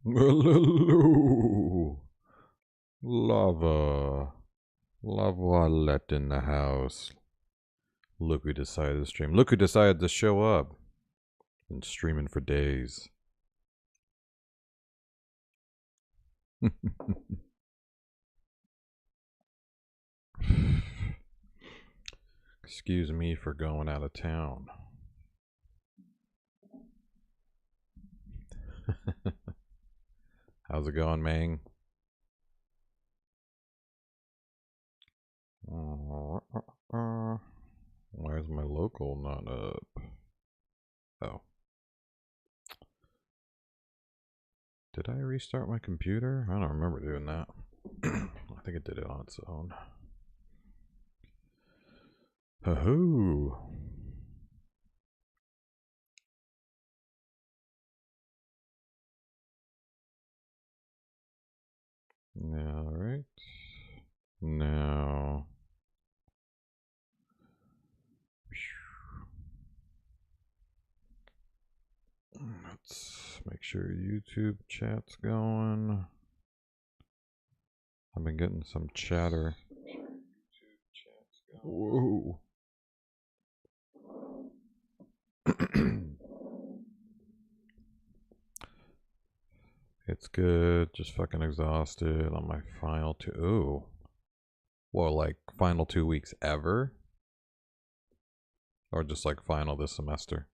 Hello. Lava. Lava-let in the house. Look who decided to stream. Look who decided to show up. Been streaming for days. Excuse me for going out of town. How's it going, Mang? Why is my local not up? Oh. Did I restart my computer? I don't remember doing that. I think it did it on its own. Ho-ho! Alright. Now... let's make sure YouTube chat's going. I've been getting some chatter. Whoa. It's good. Just fucking exhausted on my final two. Ooh. Well, like final 2 weeks ever? Or just like final this semester?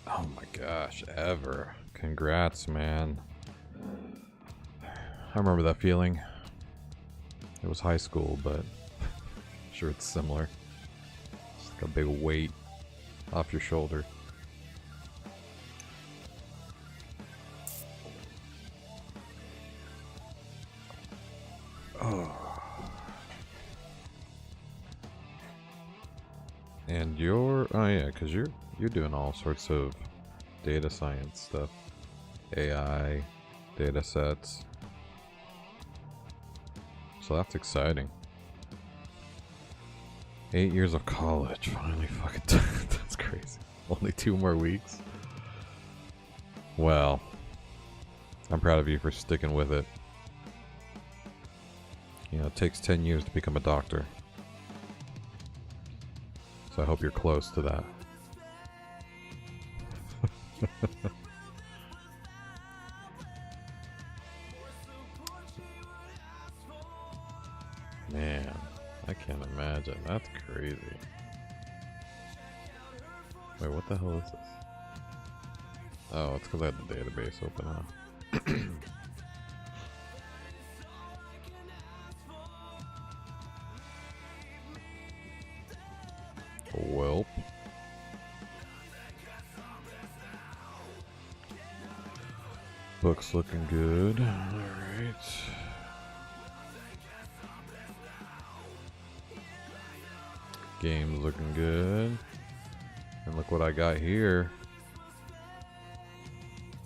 Oh my gosh, ever. Congrats, man. I remember that feeling. It was high school, but I'm sure it's similar. It's like a big weight off your shoulder. Oh. And you're, oh yeah, because you're doing all sorts of data science stuff, AI, data sets. So that's exciting. 8 years of college, finally fucking done. That's crazy. Only 2 more weeks. Well, I'm proud of you for sticking with it. You know, it takes 10 years to become a doctor. So I hope you're close to that. Man, I can't imagine. That's crazy. Wait, what the hell is this? Oh, it's because I had the database open up. Welp. Book's looking good. Alright. Game's looking good. And look what I got here.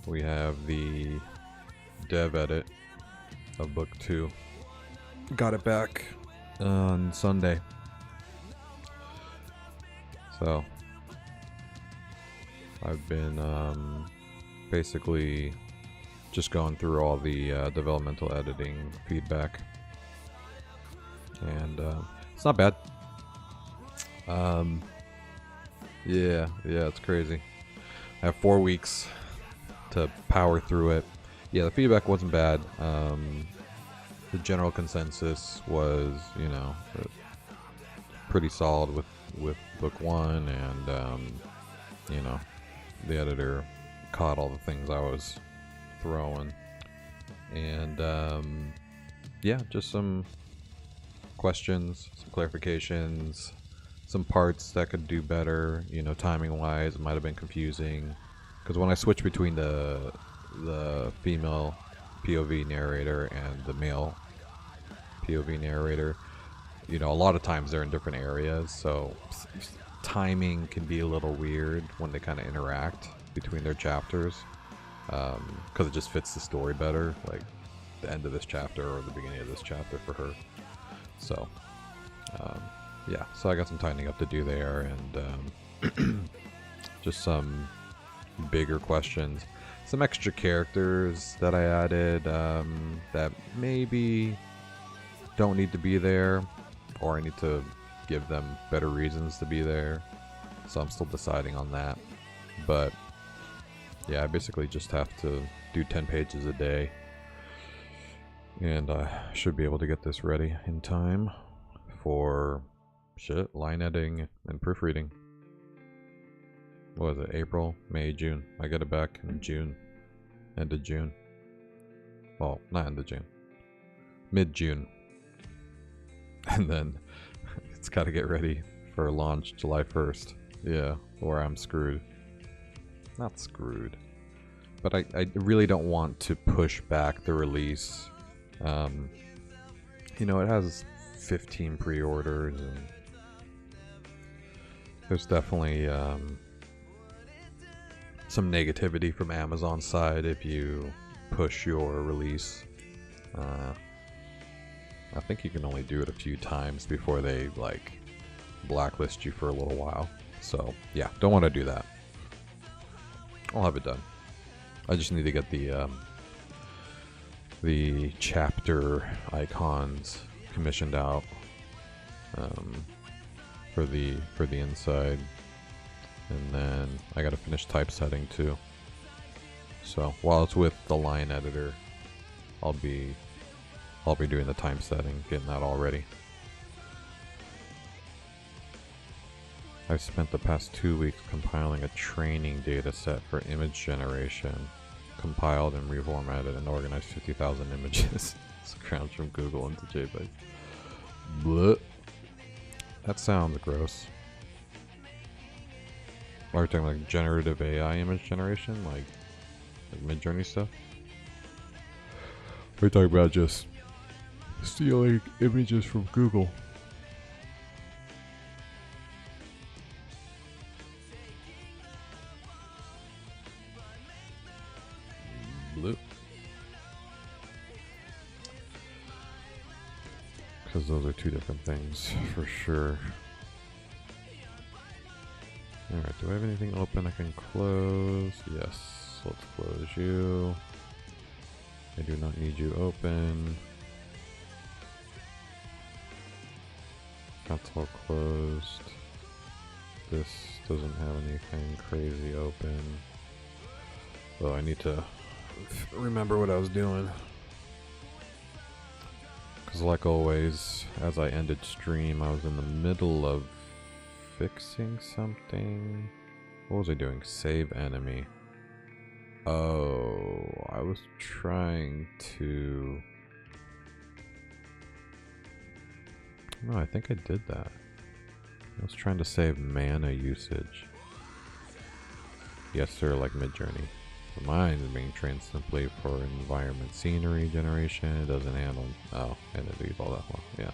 We have the dev edit of book 2. Got it back on Sunday. So I've been basically just going through all the developmental editing feedback, and it's not bad. Yeah, it's crazy. I have 4 weeks to power through it. Yeah, the feedback wasn't bad. The general consensus was, you know, pretty solid with book 1, and you know, the editor caught all the things I was throwing, and yeah, just some questions, some clarifications, some parts that could do better, you know, timing wise. It might have been confusing because when I switch between the female POV narrator and the male POV narrator, you know, a lot of times they're in different areas, so timing can be a little weird when they kind of interact between their chapters, because it just fits the story better. Like, the end of this chapter or the beginning of this chapter for her. So, yeah, so I got some tightening up to do there, and just some bigger questions. Some extra characters that I added that maybe don't need to be there, or I need to give them better reasons to be there. So I'm still deciding on that. But yeah, I basically just have to do 10 pages a day. And I should be able to get this ready in time for line editing and proofreading. What was it? April, May, June. I get it back in June. End of June. Well, not end of June. Mid-June. And then it's got to get ready for launch July 1st. Yeah, or I'm screwed. Not screwed. But I really don't want to push back the release. You know, it has 15 pre-orders, and there's definitely some negativity from Amazon's side if you push your release. I think you can only do it a few times before they like blacklist you for a little while. So yeah, don't want to do that. I'll have it done. I just need to get the chapter icons commissioned out for the inside, and then I gotta finish typesetting too. So while it's with the line editor, I'll be doing the typesetting, getting that all ready. I've spent the past 2 weeks compiling a training data set for image generation. Compiled and reformatted and organized 50,000 images. Scrounged from Google into JPEG. Blech. That sounds gross. Are we talking like generative AI image generation? Like Midjourney stuff? We're talking about just stealing images from Google. Blue. Because those are two different things, for sure. Alright, do I have anything open I can close? Yes, let's close you. I do not need you open. That's all closed. This doesn't have anything crazy open. So I need to remember what I was doing. Because like always, as I ended stream, I was in the middle of fixing something. What was I doing? Save enemy. Oh, I was trying to... No, I think I did that. I was trying to save mana usage. Yes, sir, like Midjourney. Mine is being trained simply for environment scenery generation. It doesn't handle... Oh, and it leaves all that well. Yeah.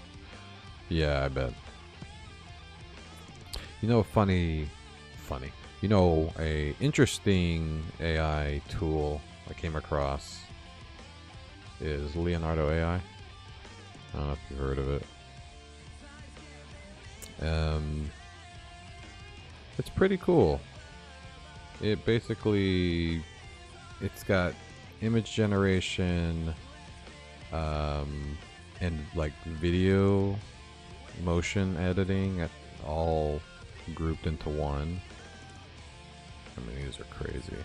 Yeah, I bet. You know, funny. You know, a interesting AI tool I came across is Leonardo AI. I don't know if you've heard of it. It's pretty cool. It basically, it's got image generation, and like video motion editing all grouped into one. I mean, these are crazy.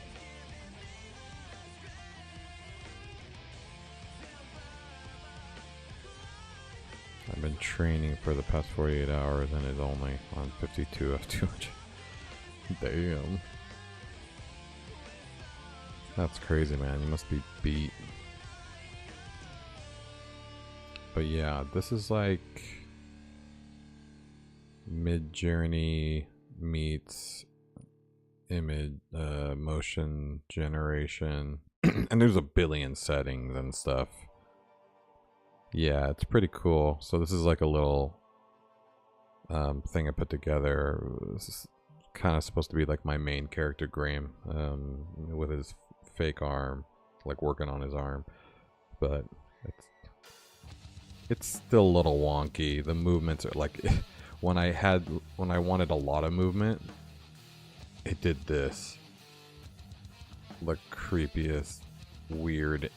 I've been training for the past 48 hours and it's only on 52 of 200. Damn. That's crazy, man. You must be beat. But yeah, this is like Midjourney meets image motion generation. And there's a billion settings and stuff. Yeah, it's pretty cool. So this is like a little thing I put together. This is kind of supposed to be like my main character, Graham, with his fake arm, like working on his arm. But It's still a little wonky. The movements are like when I wanted a lot of movement, it did this. The creepiest weird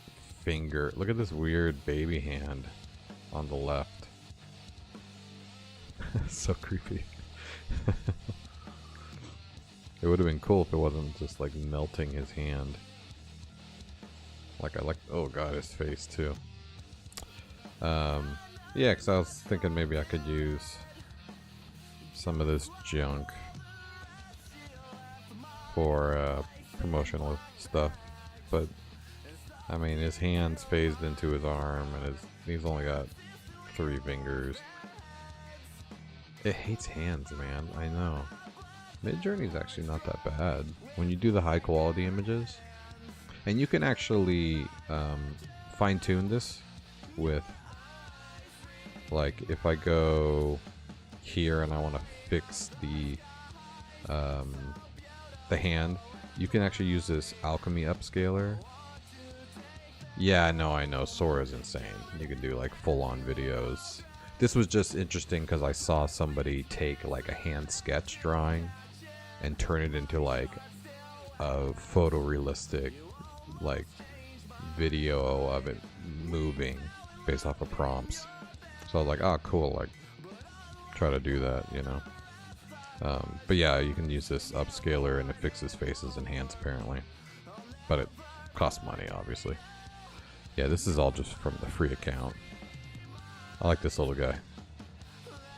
finger. Look at this weird baby hand on the left. So creepy. It would have been cool if it wasn't just like melting his hand. Like I like, oh god, his face too. Yeah, because I was thinking maybe I could use some of this junk for promotional stuff, but I mean his hands phased into his arm, and he's only got 3 fingers. It hates hands, man. I know. Midjourney's actually not that bad when you do the high quality images, and you can actually fine tune this with, like, if I go here and I want to fix the hand, you can actually use this alchemy upscaler. Yeah, I know. Sora's insane. You can do like full-on videos. This was just interesting because I saw somebody take like a hand sketch drawing and turn it into like a photorealistic like video of it moving based off of prompts. So I was like, oh cool, like try to do that, you know. But yeah, you can use this upscaler and it fixes faces and hands apparently, but it costs money obviously. Yeah, this is all just from the free account. I like this little guy,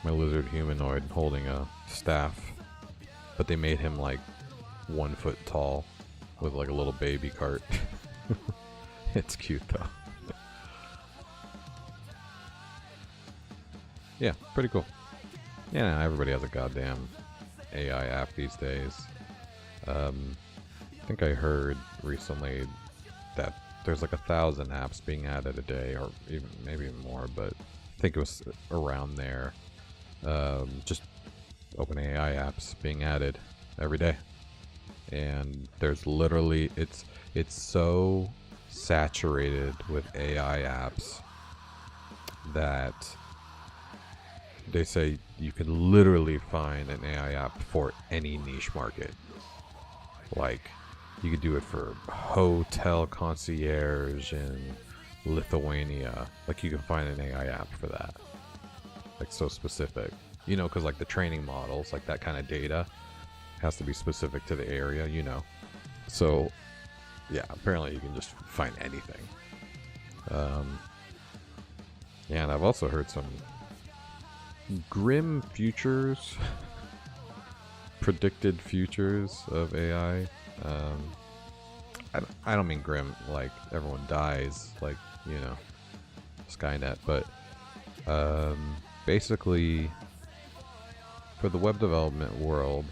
my lizard humanoid holding a staff, but they made him like 1 foot tall with like a little baby cart. It's cute though. Yeah, pretty cool. Yeah, everybody has a goddamn AI app these days. I think I heard recently that there's like 1,000 apps being added a day, or even maybe more, but I think it was around there. Just OpenAI apps being added every day, and there's literally it's so saturated with AI apps that they say you can literally find an AI app for any niche market. Like, you could do it for hotel concierge in Lithuania. Like, you can find an AI app for that. Like, so specific. You know, because like the training models, like that kind of data has to be specific to the area, you know. So, yeah, apparently you can just find anything. Yeah, and I've also heard some grim futures, predicted futures of AI. I don't mean grim like everyone dies, like, you know, Skynet, but basically for the web development world,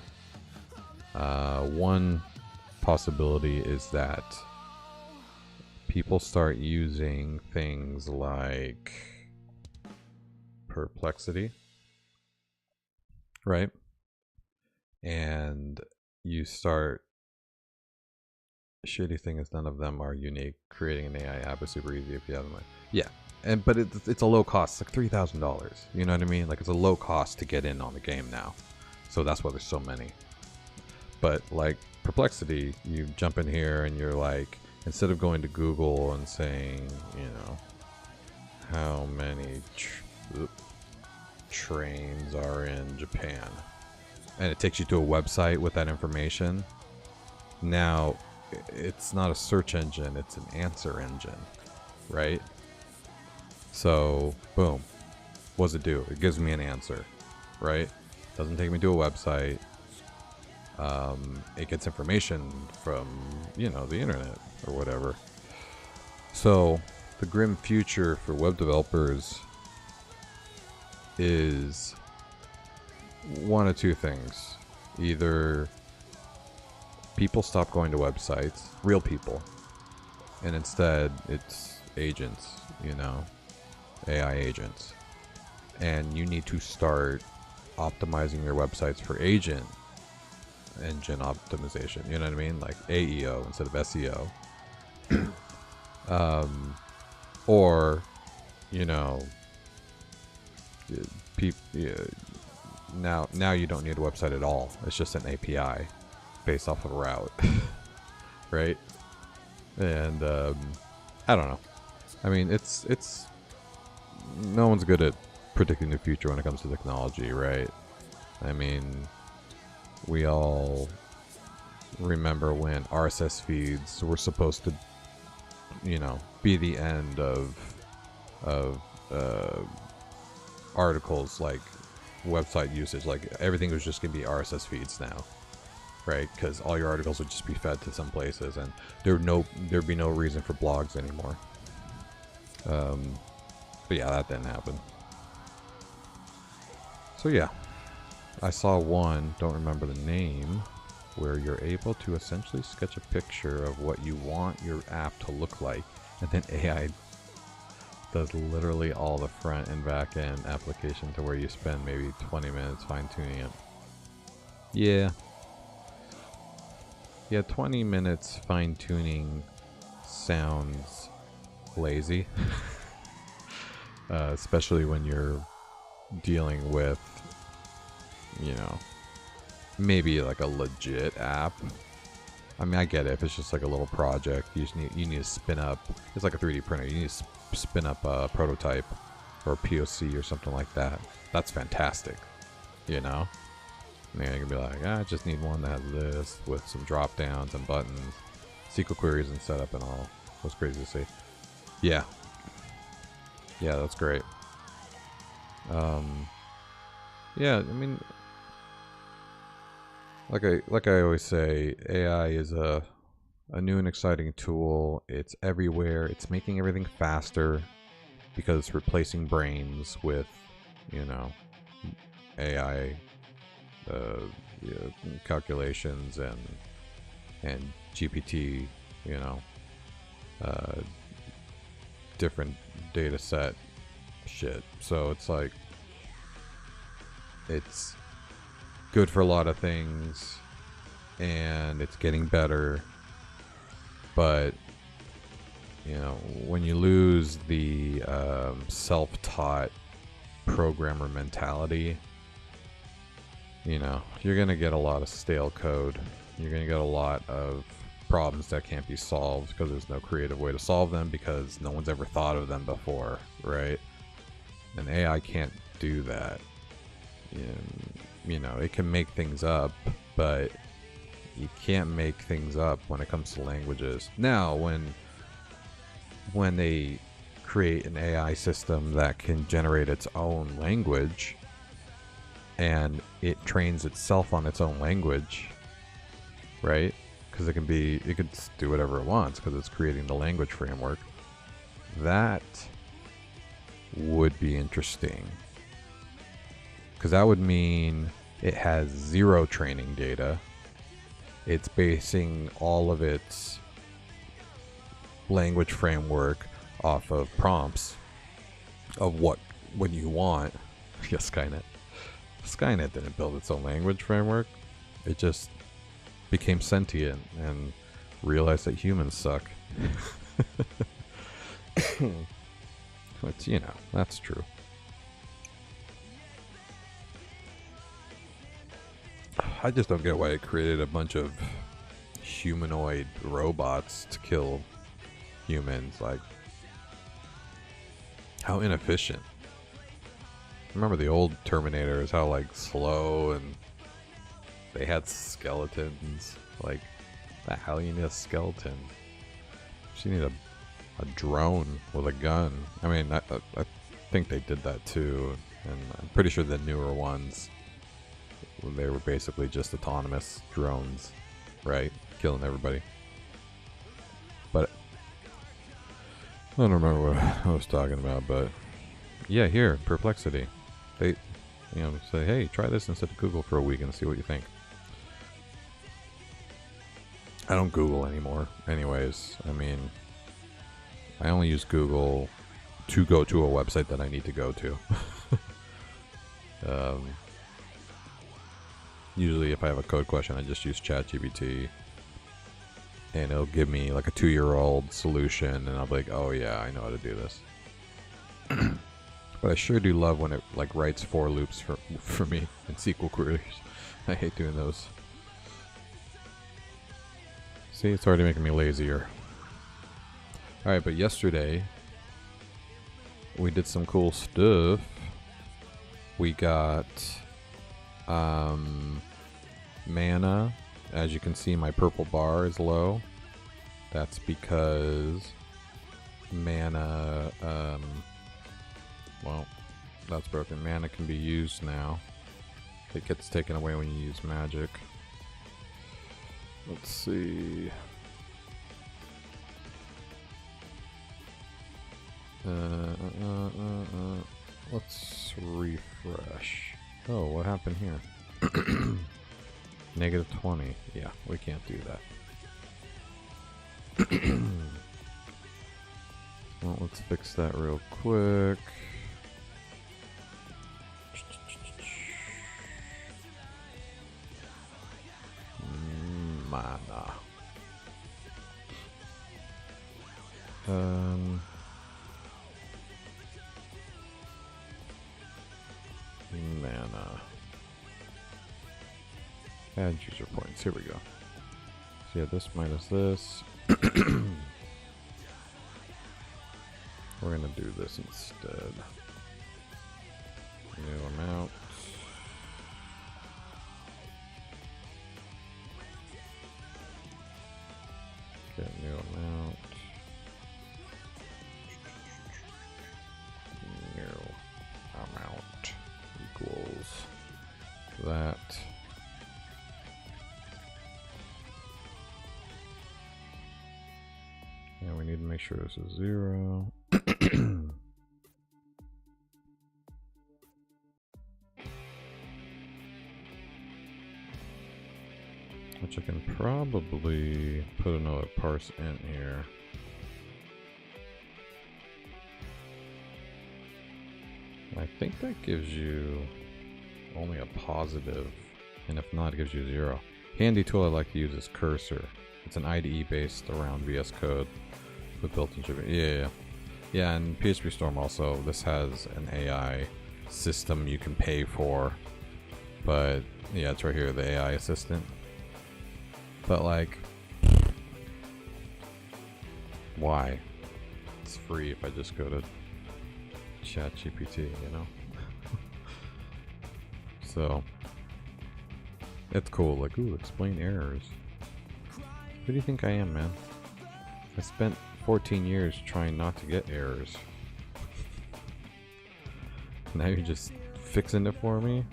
one possibility is that people start using things like Perplexity, right? And you start, shitty thing is none of them are unique. Creating an AI app is super easy if you have them. Yeah, but it's a low cost. It's like $3,000. You know what I mean? Like, it's a low cost to get in on the game now. So that's why there's so many. But like Perplexity, you jump in here and you're like, instead of going to Google and saying, you know, how many trains are in Japan, and it takes you to a website with that information. Now it's not a search engine, it's an answer engine, right? So boom, what does it do? It gives me an answer, right? Doesn't take me to a website. It gets information from, you know, the internet or whatever. So the grim future for web developers is one of two things. Either people stop going to websites, real people, and instead it's agents, you know, AI agents. And you need to start optimizing your websites for agent engine optimization, you know what I mean? Like AEO instead of SEO. Or, you know, now you don't need a website at all. It's just an API based off of a route, right? And I don't know. I mean, it's no one's good at predicting the future when it comes to technology, right? I mean, we all remember when RSS feeds were supposed to, you know, be the end of articles, like website usage. Like everything was just gonna be RSS feeds now, right? Because all your articles would just be fed to some places, and there'd be no reason for blogs anymore. But yeah, that didn't happen. So yeah, I saw one, don't remember the name, where you're able to essentially sketch a picture of what you want your app to look like, and then AI does literally all the front and back end application to where you spend maybe 20 minutes fine tuning it. Yeah. Yeah, 20 minutes fine tuning sounds lazy. Especially when you're dealing with, you know, maybe like a legit app. I mean, I get it. If it's just like a little project, you need to spin up. It's like a 3D printer. You need to spin up a prototype or a POC or something like that. That's fantastic, you know. I mean, you can be like, I just need one that has this with some drop downs and buttons, SQL queries and setup and all. That's crazy to see. Yeah. Yeah, that's great. Yeah, I mean, like I always say, AI is a new and exciting tool. It's everywhere. It's making everything faster because it's replacing brains with, you know, AI calculations and GPT, you know, different data set shit. So it's like, it's good for a lot of things and it's getting better, but you know, when you lose the self-taught programmer mentality, you know, you're gonna get a lot of stale code. You're gonna get a lot of problems that can't be solved because there's no creative way to solve them because no one's ever thought of them before, right? And AI can't do that. You know, it can make things up, but you can't make things up when it comes to languages. Now, when they create an AI system that can generate its own language and it trains itself on its own language, right? Because it could do whatever it wants because it's creating the language framework. That would be interesting. Because that would mean it has zero training data. It's basing all of its language framework off of prompts of what you want. Yeah, Skynet. Skynet didn't build its own language framework. It just became sentient and realized that humans suck. But, you know, that's true. I just don't get why it created a bunch of humanoid robots to kill humans. Like, how inefficient. Remember the old Terminators, how like slow, and they had skeletons. Like, the hell you need a skeleton? You need a drone with a gun. I mean, I think they did that too, and I'm pretty sure the newer ones, they were basically just autonomous drones, right? Killing everybody. But I don't remember what I was talking about, but yeah, here, Perplexity. They, you know, say, hey, try this instead of Google for a week and see what you think. I don't Google anymore. Anyways, I mean, I only use Google to go to a website that I need to go to. Usually if I have a code question, I just use ChatGPT. and it'll give me like a 2-year-old solution, and I'll be like, oh yeah, I know how to do this. But I sure do love when it like writes for loops for me in SQL queries. I hate doing those. See, it's already making me lazier. Alright, but yesterday we did some cool stuff. We got mana. As you can see, my purple bar is low. That's because mana, well, that's broken. Mana can be used now. It gets taken away when you use magic. Let's see. Let's refresh. Oh, what happened here? Negative 20. Yeah, we can't do that. Well, let's fix that real quick. Mana. Mana. Add user points. Here we go. So yeah, this minus this. We're gonna do this instead. New amount. Get new amount. New amount equals that. And we need to make sure this is 0. Which I can probably put another parse in here. I think that gives you only a positive, and if not, it gives you 0. Handy tool I like to use is Cursor. It's an IDE based around VS Code with built-in shipping. Yeah, and PHP Storm also. This has an AI system you can pay for, but yeah, it's right here, the AI assistant. But like, why? It's free if I just go to ChatGPT, you know? So, it's cool. Like, ooh, explain errors. Who do you think I am, man? I spent 14 years trying not to get errors. Now you're just fixing it for me?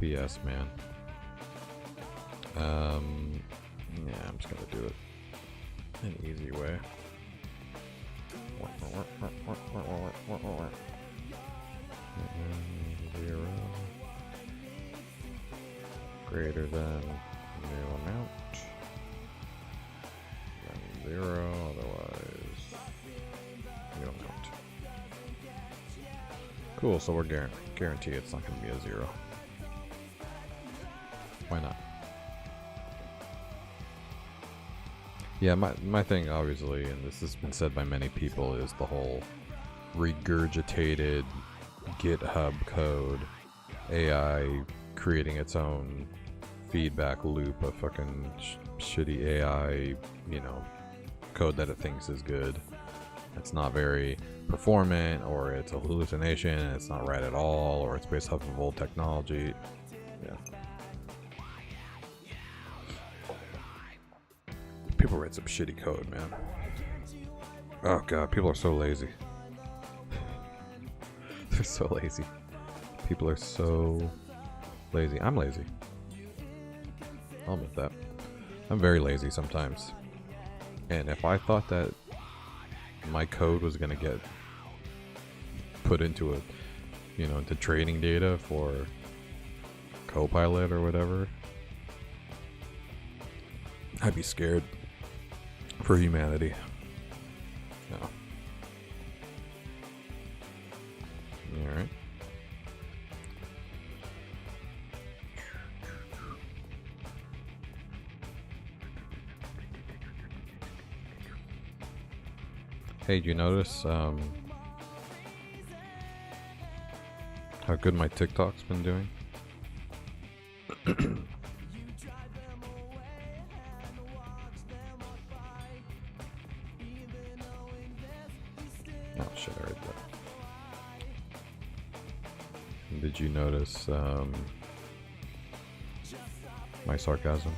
BS, man. Yeah, I'm just gonna do it an easy way. 0 greater than new amount, then 0, otherwise new amount. Cool, so we're guarantee it's not going to be a 0. Why not? Yeah, my thing, obviously, and this has been said by many people, is the whole regurgitated GitHub code, AI creating its own feedback loop of fucking shitty AI, you know, code that it thinks is good. It's not very performant, or it's a hallucination, and it's not right at all, or it's based off of old technology. Yeah. People write some shitty code, man. Oh god, people are so lazy. They're so lazy. People are so lazy. I'm lazy. I'll admit that. I'm very lazy sometimes. And if I thought that my code was gonna get put into a, you know, into training data for Copilot or whatever, I'd be scared for humanity. No. Alright. Hey, do you notice how good my TikTok's been doing? Oh shit, I read that. Did you notice my sarcasm?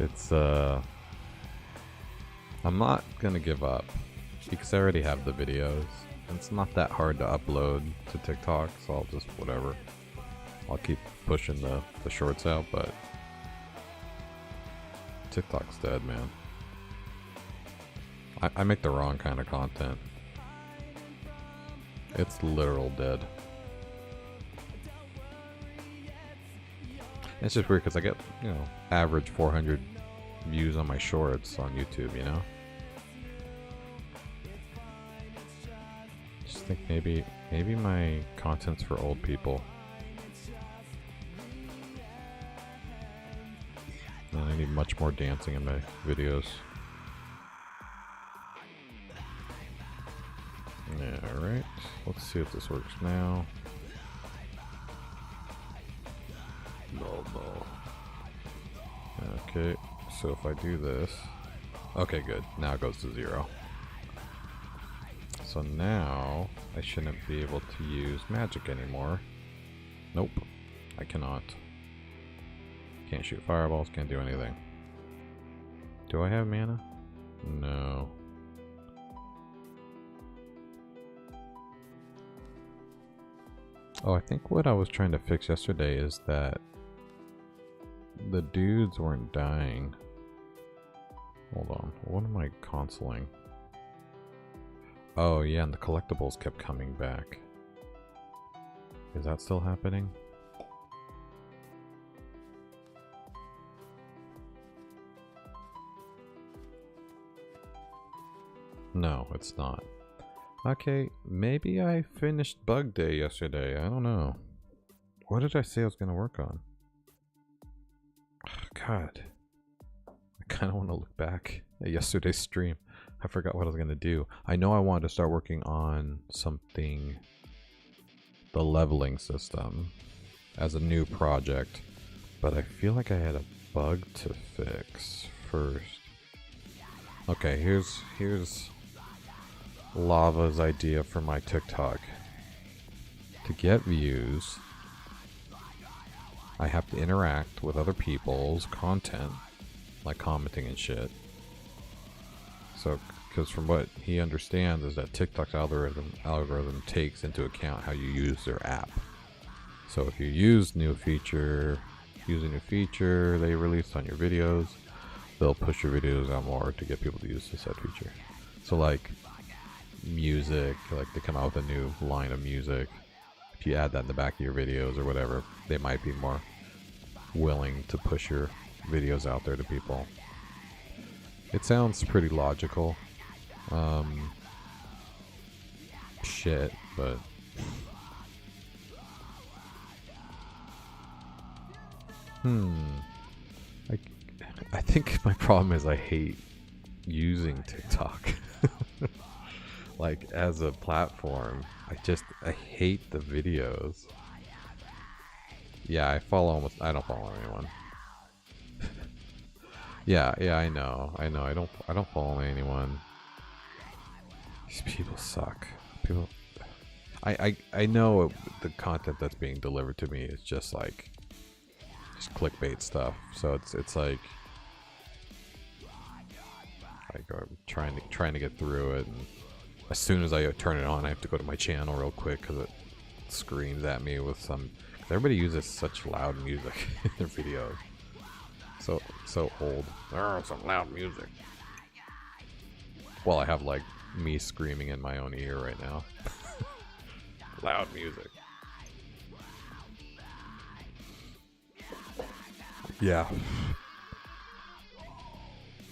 It's I'm not gonna give up because I already have the videos. It's not that hard to upload to TikTok, so I'll just whatever. I'll keep pushing the shorts out, but TikTok's dead, man. I make the wrong kind of content. It's literal dead. It's just weird because I get, you know, average 400 views on my shorts on YouTube, you know? Just think maybe my content's for old people. And I need much more dancing in my videos. Yeah, alright. Let's see if this works now. No. Okay, so if I do this... Okay, good. Now it goes to 0. So now I shouldn't be able to use magic anymore. Nope, I cannot. Can't shoot fireballs, can't do anything. Do I have mana? No. Oh, I think what I was trying to fix yesterday is that the dudes weren't dying. Hold on, what am I consoling? Oh yeah, and the collectibles kept coming back. Is that still happening? No, it's not. Okay, maybe I finished bug day yesterday. I don't know. What did I say I was going to work on? God. I kind of want to look back at yesterday's stream. I forgot what I was going to do. I know I wanted to start working on something, the leveling system, as a new project. But I feel like I had a bug to fix first. Okay, here's Lava's idea for my TikTok. To get views, I have to interact with other people's content, like commenting and shit. So, because from what he understands is that TikTok's algorithm takes into account how you use their app. So if you use a new feature they release on your videos, they'll push your videos out more to get people to use the said feature. So like music, like they come out with a new line of music, if you add that in the back of your videos or whatever, they might be more willing to push your videos out there to people. It sounds pretty logical. Shit, but I think my problem is I hate using TikTok. Like as a platform, I hate the videos. Yeah, I don't follow anyone. yeah, I know. I don't follow anyone. These people suck. I know the content that's being delivered to me is just clickbait stuff. So it's like I'm trying to get through it, and as soon as I turn it on, I have to go to my channel real quick because it screams at me with some. Everybody uses such loud music in their videos. So old. Oh, some loud music. Well, I have like me screaming in my own ear right now. Loud music. Yeah.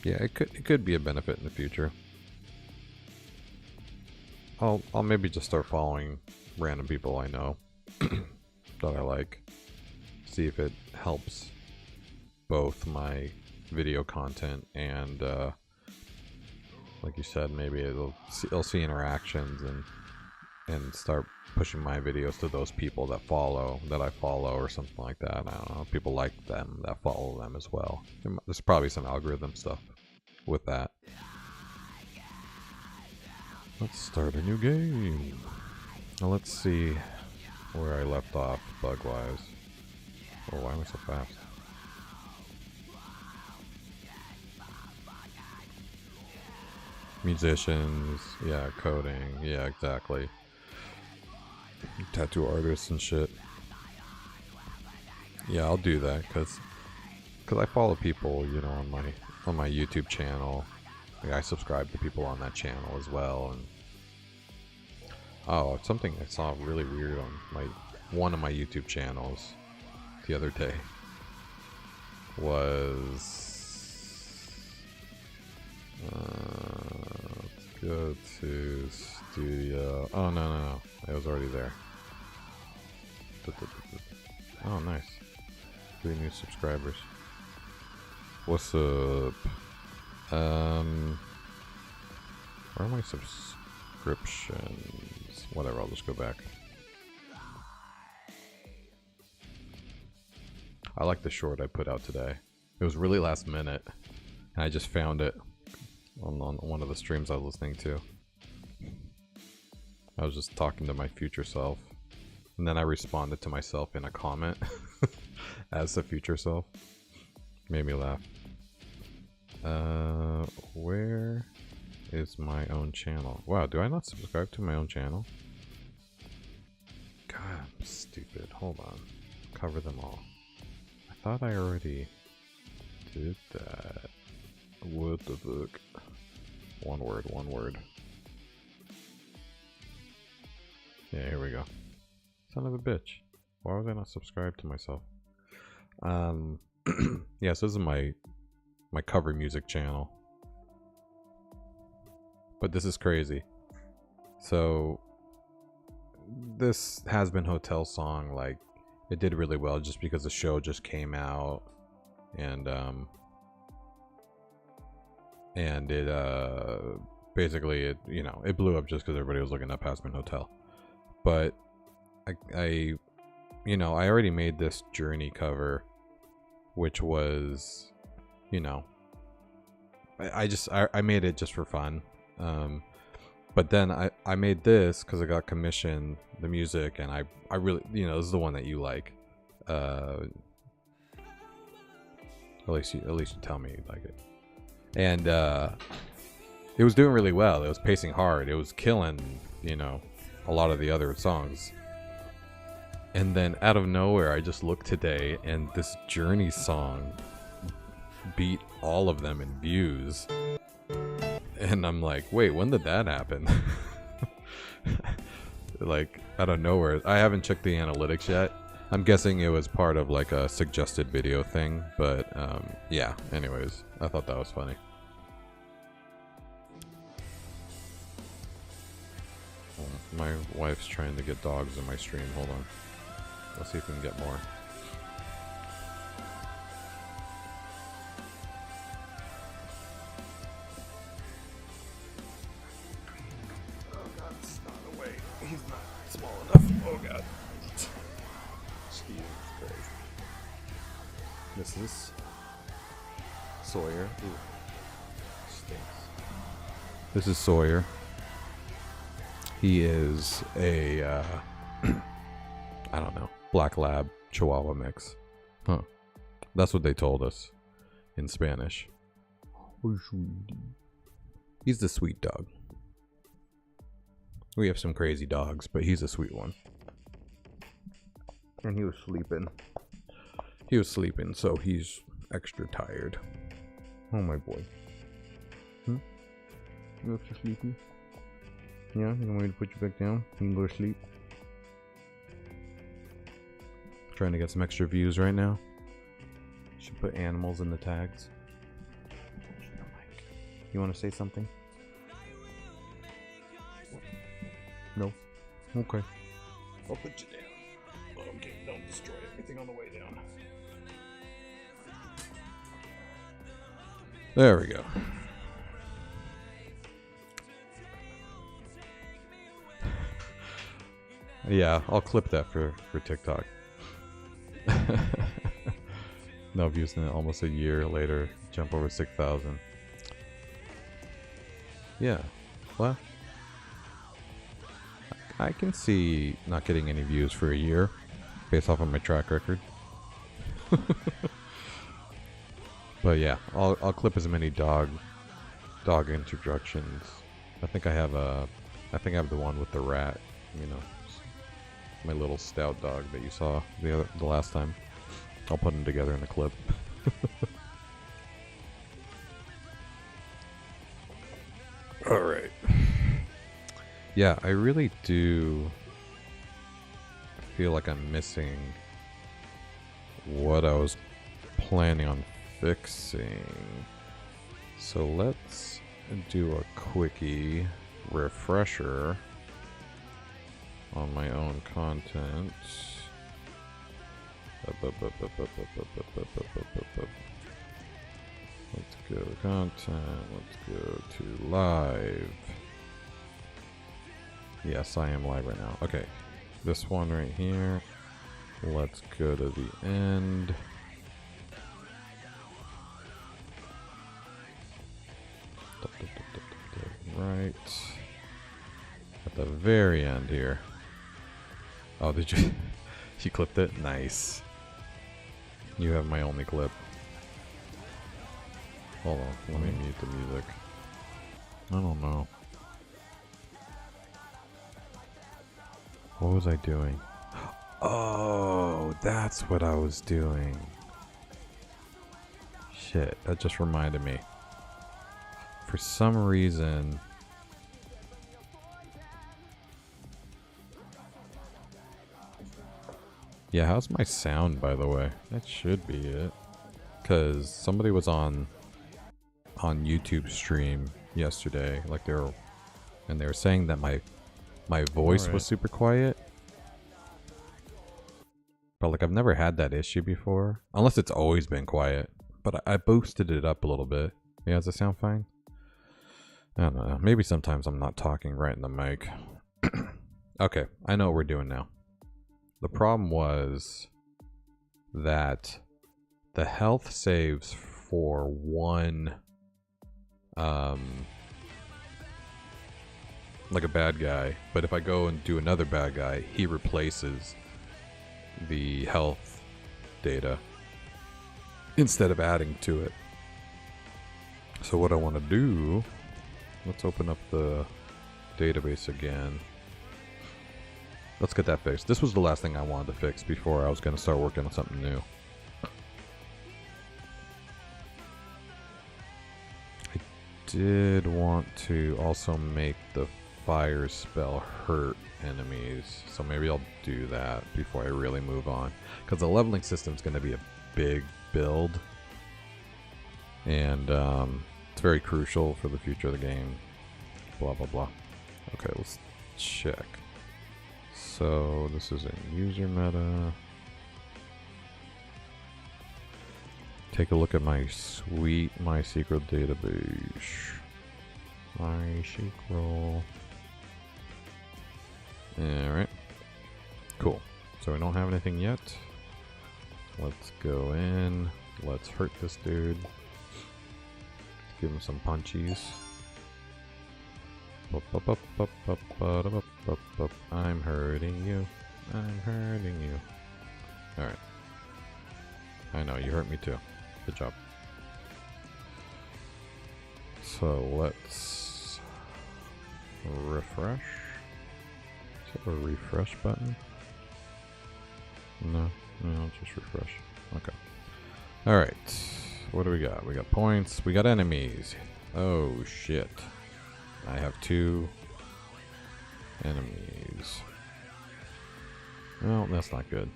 Yeah, it could be a benefit in the future. I'll maybe just start following random people I know that I like. see if it helps both my video content and like you said, maybe it'll see interactions and start pushing my videos to those people that I follow or something like that. I don't know, people like them that follow them as well. There's probably some algorithm stuff with that. Let's start a new game. Now let's see where I left off bug-wise. Oh, why am I so fast? Musicians, yeah, coding, yeah, exactly. Tattoo artists and shit. Yeah, I'll do that because I follow people, you know, on my YouTube channel. Like, I subscribe to people on that channel as well. And oh, something I saw really weird on one of my YouTube channels the other day was let's go to studio. Oh no, it was already there. Oh, nice. 3 new subscribers. What's up? Where are my subscriptions? Whatever, I'll just go back. I like the short I put out today. It was really last minute, and I just found it on one of the streams I was listening to. I was just talking to my future self, and then I responded to myself in a comment as the future self. Made me laugh. Where is my own channel? Wow, do I not subscribe to my own channel? God, I'm stupid. Hold on. Cover them all. I thought I already did that. What the fuck? One word. Yeah, here we go. Son of a bitch. Why was I not subscribed to myself? Yeah, so this is my cover music channel. But this is crazy. So this Has Been Hotel song, like, it did really well just because the show just came out, and it basically it blew up just because everybody was looking up Has Been Hotel. But I already made this Journey cover, which was, I made it just for fun. But then I made this because I got commissioned the music, and I really, this is the one that you like. At least you tell me you like it. And it was doing really well. It was pacing hard. It was killing, a lot of the other songs. And then out of nowhere, I just looked today, and this Journey song beat all of them in views. And I'm like, wait, when did that happen? Like, out of nowhere. I haven't checked the analytics yet. I'm guessing it was part of like a suggested video thing. But yeah, anyways, I thought that was funny. My wife's trying to get dogs in my stream. Hold on. Let's see if we can get more. Oh god, it's not away. He's not small enough. Oh god. Jesus Christ. This is Sawyer. Ooh. Stinks. This is Sawyer. He is a, I don't know, Black Lab Chihuahua mix. Huh. That's what they told us in Spanish. He's the sweet dog. We have some crazy dogs, but he's a sweet one. And he was sleeping. So he's extra tired. Oh, my boy. You extra sleepy? Yeah, you want me to put you back down? You can go to sleep. Trying to get some extra views right now. Should put animals in the tags. You want to say something? No? Okay. I'll put you down. Okay, don't destroy everything on the way down. There we go. Yeah, I'll clip that for TikTok. No views in almost a year later. Jump over 6,000. Yeah, well, I can see not getting any views for a year based off of my track record. But yeah, I'll clip as many dog introductions. I think I have the one with the rat, you know, my little stout dog that you saw the last time. I'll put them together in a clip. All right. Yeah, I really do feel like I'm missing what I was planning on fixing. So let's do a quickie refresher on my own content. Let's go to content. Let's go to live. Yes, I am live right now. Okay, this one right here. Let's go to the end. Right at the very end here. Oh, did you? You clipped it? Nice. You have my only clip. Hold on, let me mute the music. I don't know. What was I doing? Oh, that's what I was doing. Shit, that just reminded me. For some reason... Yeah, how's my sound, by the way? That should be it. Because somebody was on YouTube stream yesterday, like they were saying that my voice was super quiet. But like I've never had that issue before, unless it's always been quiet. But I boosted it up a little bit. Yeah, does it sound fine? I don't know. Maybe sometimes I'm not talking right in the mic. Okay, I know what we're doing now. The problem was that the health saves for one, like a bad guy, but if I go and do another bad guy, he replaces the health data instead of adding to it. So what I want to do, let's open up the database again. Let's get that fixed. This was the last thing I wanted to fix before I was going to start working on something new. I did want to also make the fire spell hurt enemies, so maybe I'll do that before I really move on, because the leveling system is going to be a big build, and it's very crucial for the future of the game. Blah blah blah. Okay, let's check. So this is a user meta. Take a look at my sweet MySQL database. MySQL. Alright. Cool. So we don't have anything yet. Let's go in. Let's hurt this dude. Give him some punchies. I'm hurting you. I'm hurting you. Alright. I know, you hurt me too. Good job. So let's refresh. Is there a refresh button? No, just refresh. Okay. Alright. What do we got? We got points. We got enemies. Oh shit. I have 2 enemies. Well, that's not good.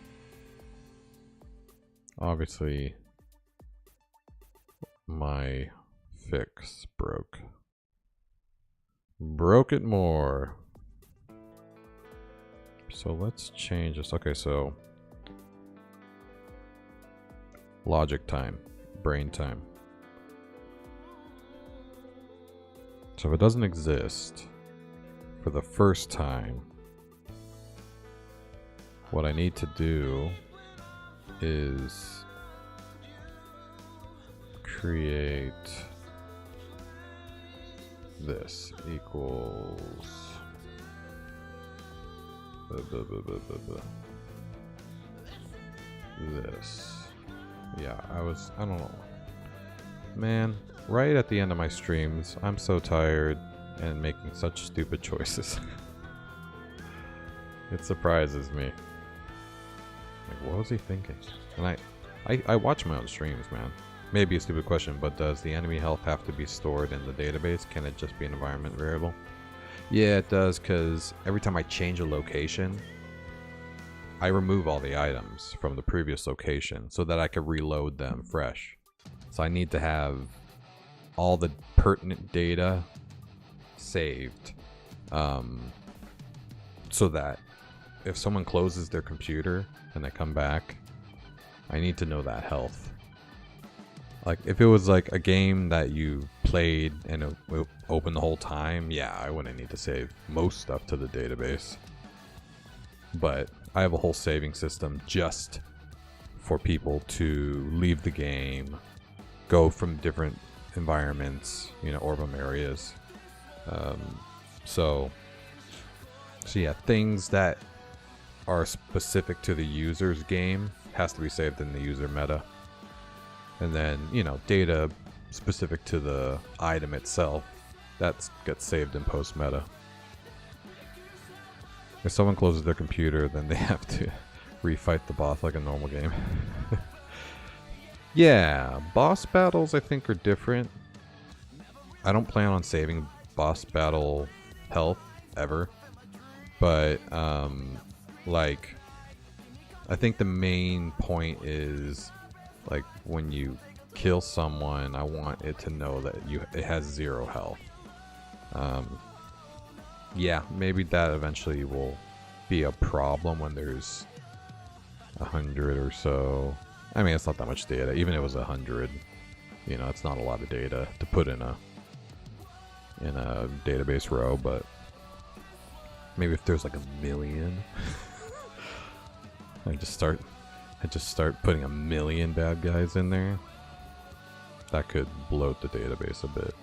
Obviously, my fix broke. Broke it more. So let's change this. Okay, so logic time, brain time. So if it doesn't exist for the first time, what I need to do is create this equals this. Yeah, I don't know. Man, right at the end of my streams, I'm so tired and making such stupid choices. It surprises me. Like, what was he thinking? And I watch my own streams, man. Maybe a stupid question, but does the enemy health have to be stored in the database? Can it just be an environment variable? Yeah, it does, because every time I change a location, I remove all the items from the previous location so that I can reload them fresh. So I need to have all the pertinent data saved, so that if someone closes their computer and they come back, I need to know that health. Like, if it was like a game that you played and it opened the whole time, yeah, I wouldn't need to save most stuff to the database. But I have a whole saving system just for people to leave the game, go from different environments, you know, Orbem areas. So yeah, things that are specific to the user's game has to be saved in the user meta. And then, you know, data specific to the item itself, that gets saved in post meta. If someone closes their computer, then they have to refight the boss like a normal game. Yeah, boss battles I think are different. I don't plan on saving boss battle health ever. But, like, I think the main point is, like, when you kill someone, I want it to know that it has 0 health. Yeah, maybe that eventually will be a problem when there's 100 or so. I mean, it's not that much data. Even if it was 100, you know, it's not a lot of data to put in a database row. But maybe if there's like 1,000,000, I just start putting 1,000,000 bad guys in there. That could bloat the database a bit.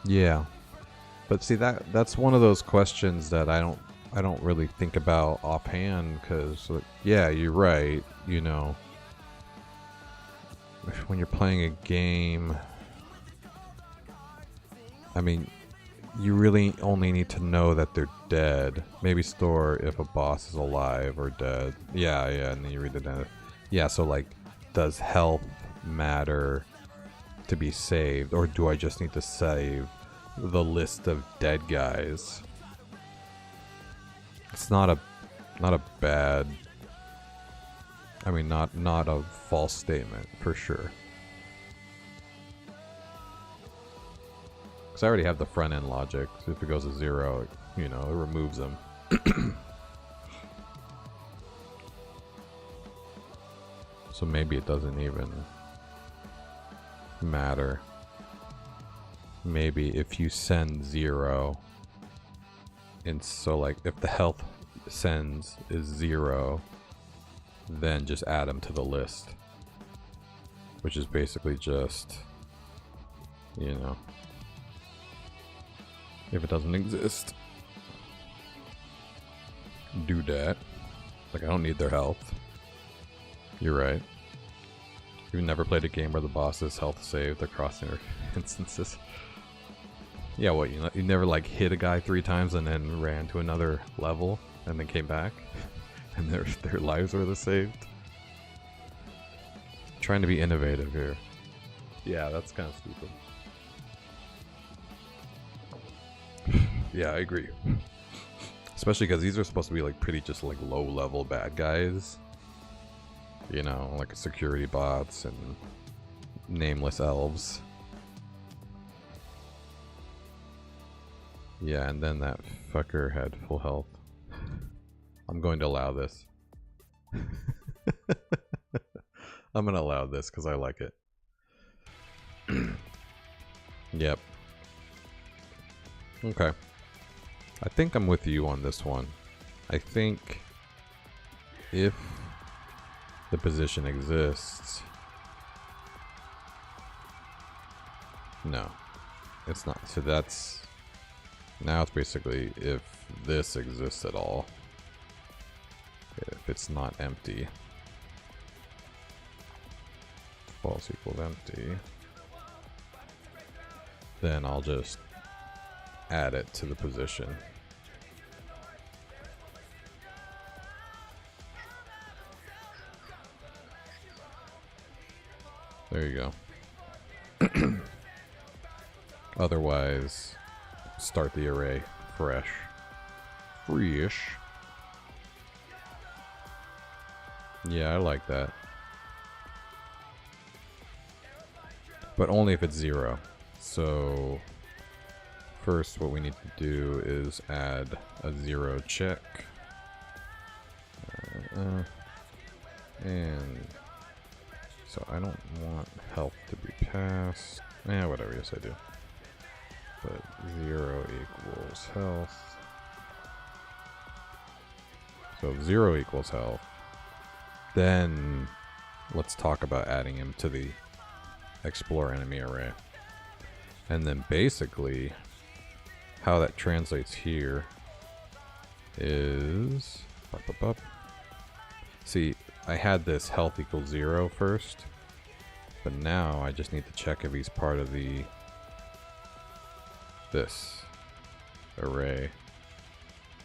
Yeah, but see, that's one of those questions that I don't really think about offhand, because yeah, you're right. You know, when you're playing a game, I mean, you really only need to know that they're dead. Maybe store if a boss is alive or dead. Yeah, and then you read the data. Yeah, so like, does health matter to be saved, or do I just need to save the list of dead guys? It's not a bad, I mean, not a false statement for sure. Because I already have the front end logic. So if it goes to 0, you know, it removes them. So maybe it doesn't even matter. Maybe if you send 0, and so like if the health sends is 0, then just add them to the list, which is basically just, you know, if it doesn't exist, do that. Like, I don't need their health. You're right. You've never played a game where the boss's health saved across instances. Yeah, what, you never like hit a guy 3 times and then ran to another level and then came back and their lives were saved? Trying to be innovative here. Yeah, that's kind of stupid. Yeah, I agree. Especially because these are supposed to be like pretty just like low level bad guys. You know, like security bots and nameless elves. Yeah, and then that fucker had full health. I'm going to allow this. I'm going to allow this because I like it. Yep. Okay. I think I'm with you on this one. I think if the position exists... No. It's not. So that's... Now it's basically if this exists at all. If it's not empty. False equals empty. Then I'll just add it to the position. There you go. Otherwise, start the array fresh. Fresh. Yeah, I like that. But only if it's 0. So first what we need to do is add a 0 check. And so I don't want health to be passed. Whatever, yes I do. But 0 equals health. So if 0 equals health, then let's talk about adding him to the explore enemy array. And then basically how that translates here is see, I had this health equals 0 first, but now I just need to check if he's part of this array.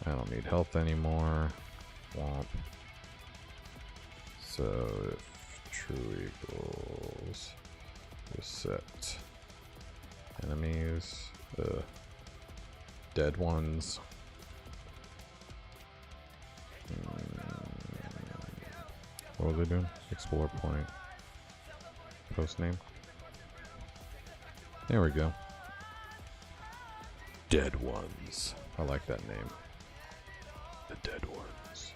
I don't need health anymore. Womp. So if true equals set enemies, dead ones. What was I doing? Explore point. Post name. There we go. Dead ones. I like that name. The dead ones.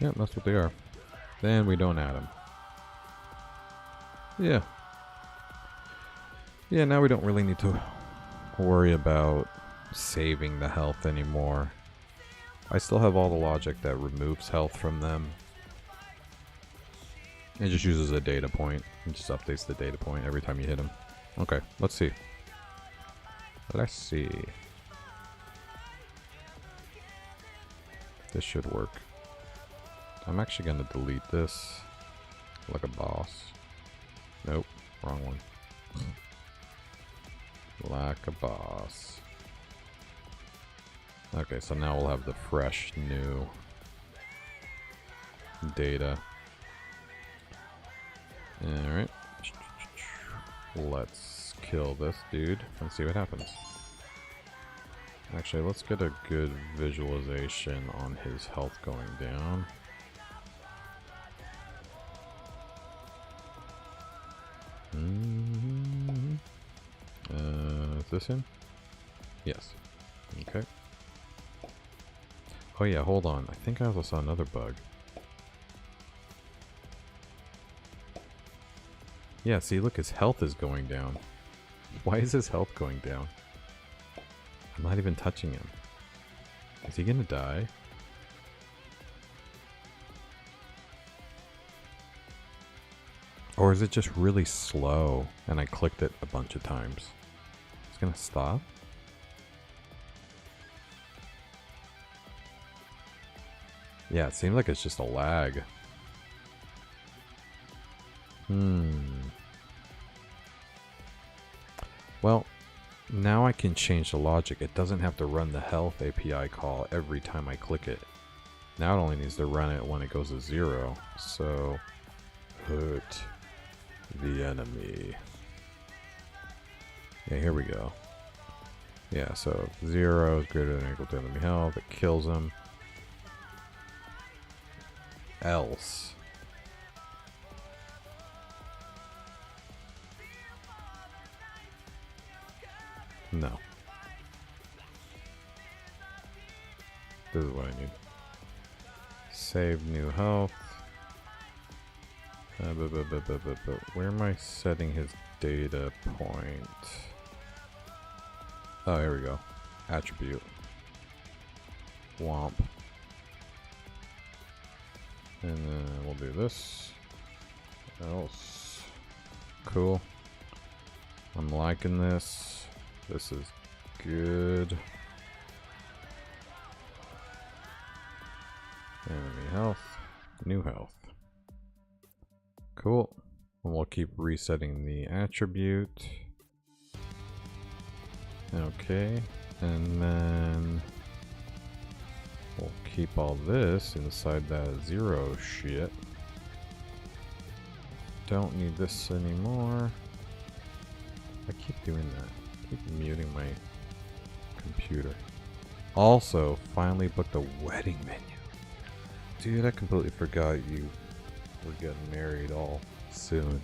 Yep, that's what they are. Then we don't add them. Yeah. Yeah, now we don't really need to worry about saving the health anymore. I still have all the logic that removes health from them. It just uses a data point. It just updates the data point every time you hit them. Okay, let's see. Let's see. This should work. I'm actually going to delete this like a boss. Nope, wrong one. Like a boss. Okay, so now we'll have the fresh new data. Alright. Let's kill this dude and see what happens. Actually, let's get a good visualization on his health going down. Is this him? Yes. Okay. Oh yeah, hold on. I think I also saw another bug. Yeah, see, look, his health is going down. Why is his health going down? I'm not even touching him. Is he gonna die? Or is it just really slow and I clicked it a bunch of times? It's gonna stop? Yeah, it seems like it's just a lag. Well, now I can change the logic. It doesn't have to run the health API call every time I click it. Now it only needs to run it when it goes to 0. So, hurt the enemy. Yeah, here we go. Yeah, so if 0 is greater than or equal to enemy health, it kills him. Else. No. This is what I need. Save new health. Where am I setting his data point? Oh, here we go. Attribute. Womp. And then we'll do this. Else. Cool. I'm liking this. This is good. Enemy health. New health. Cool. And we'll keep resetting the attribute. Okay. And then we'll keep all this inside that 0 shit. Don't need this anymore. I keep doing that. I keep muting my computer. Also, finally booked a wedding menu. Dude, I completely forgot you were getting married all soon.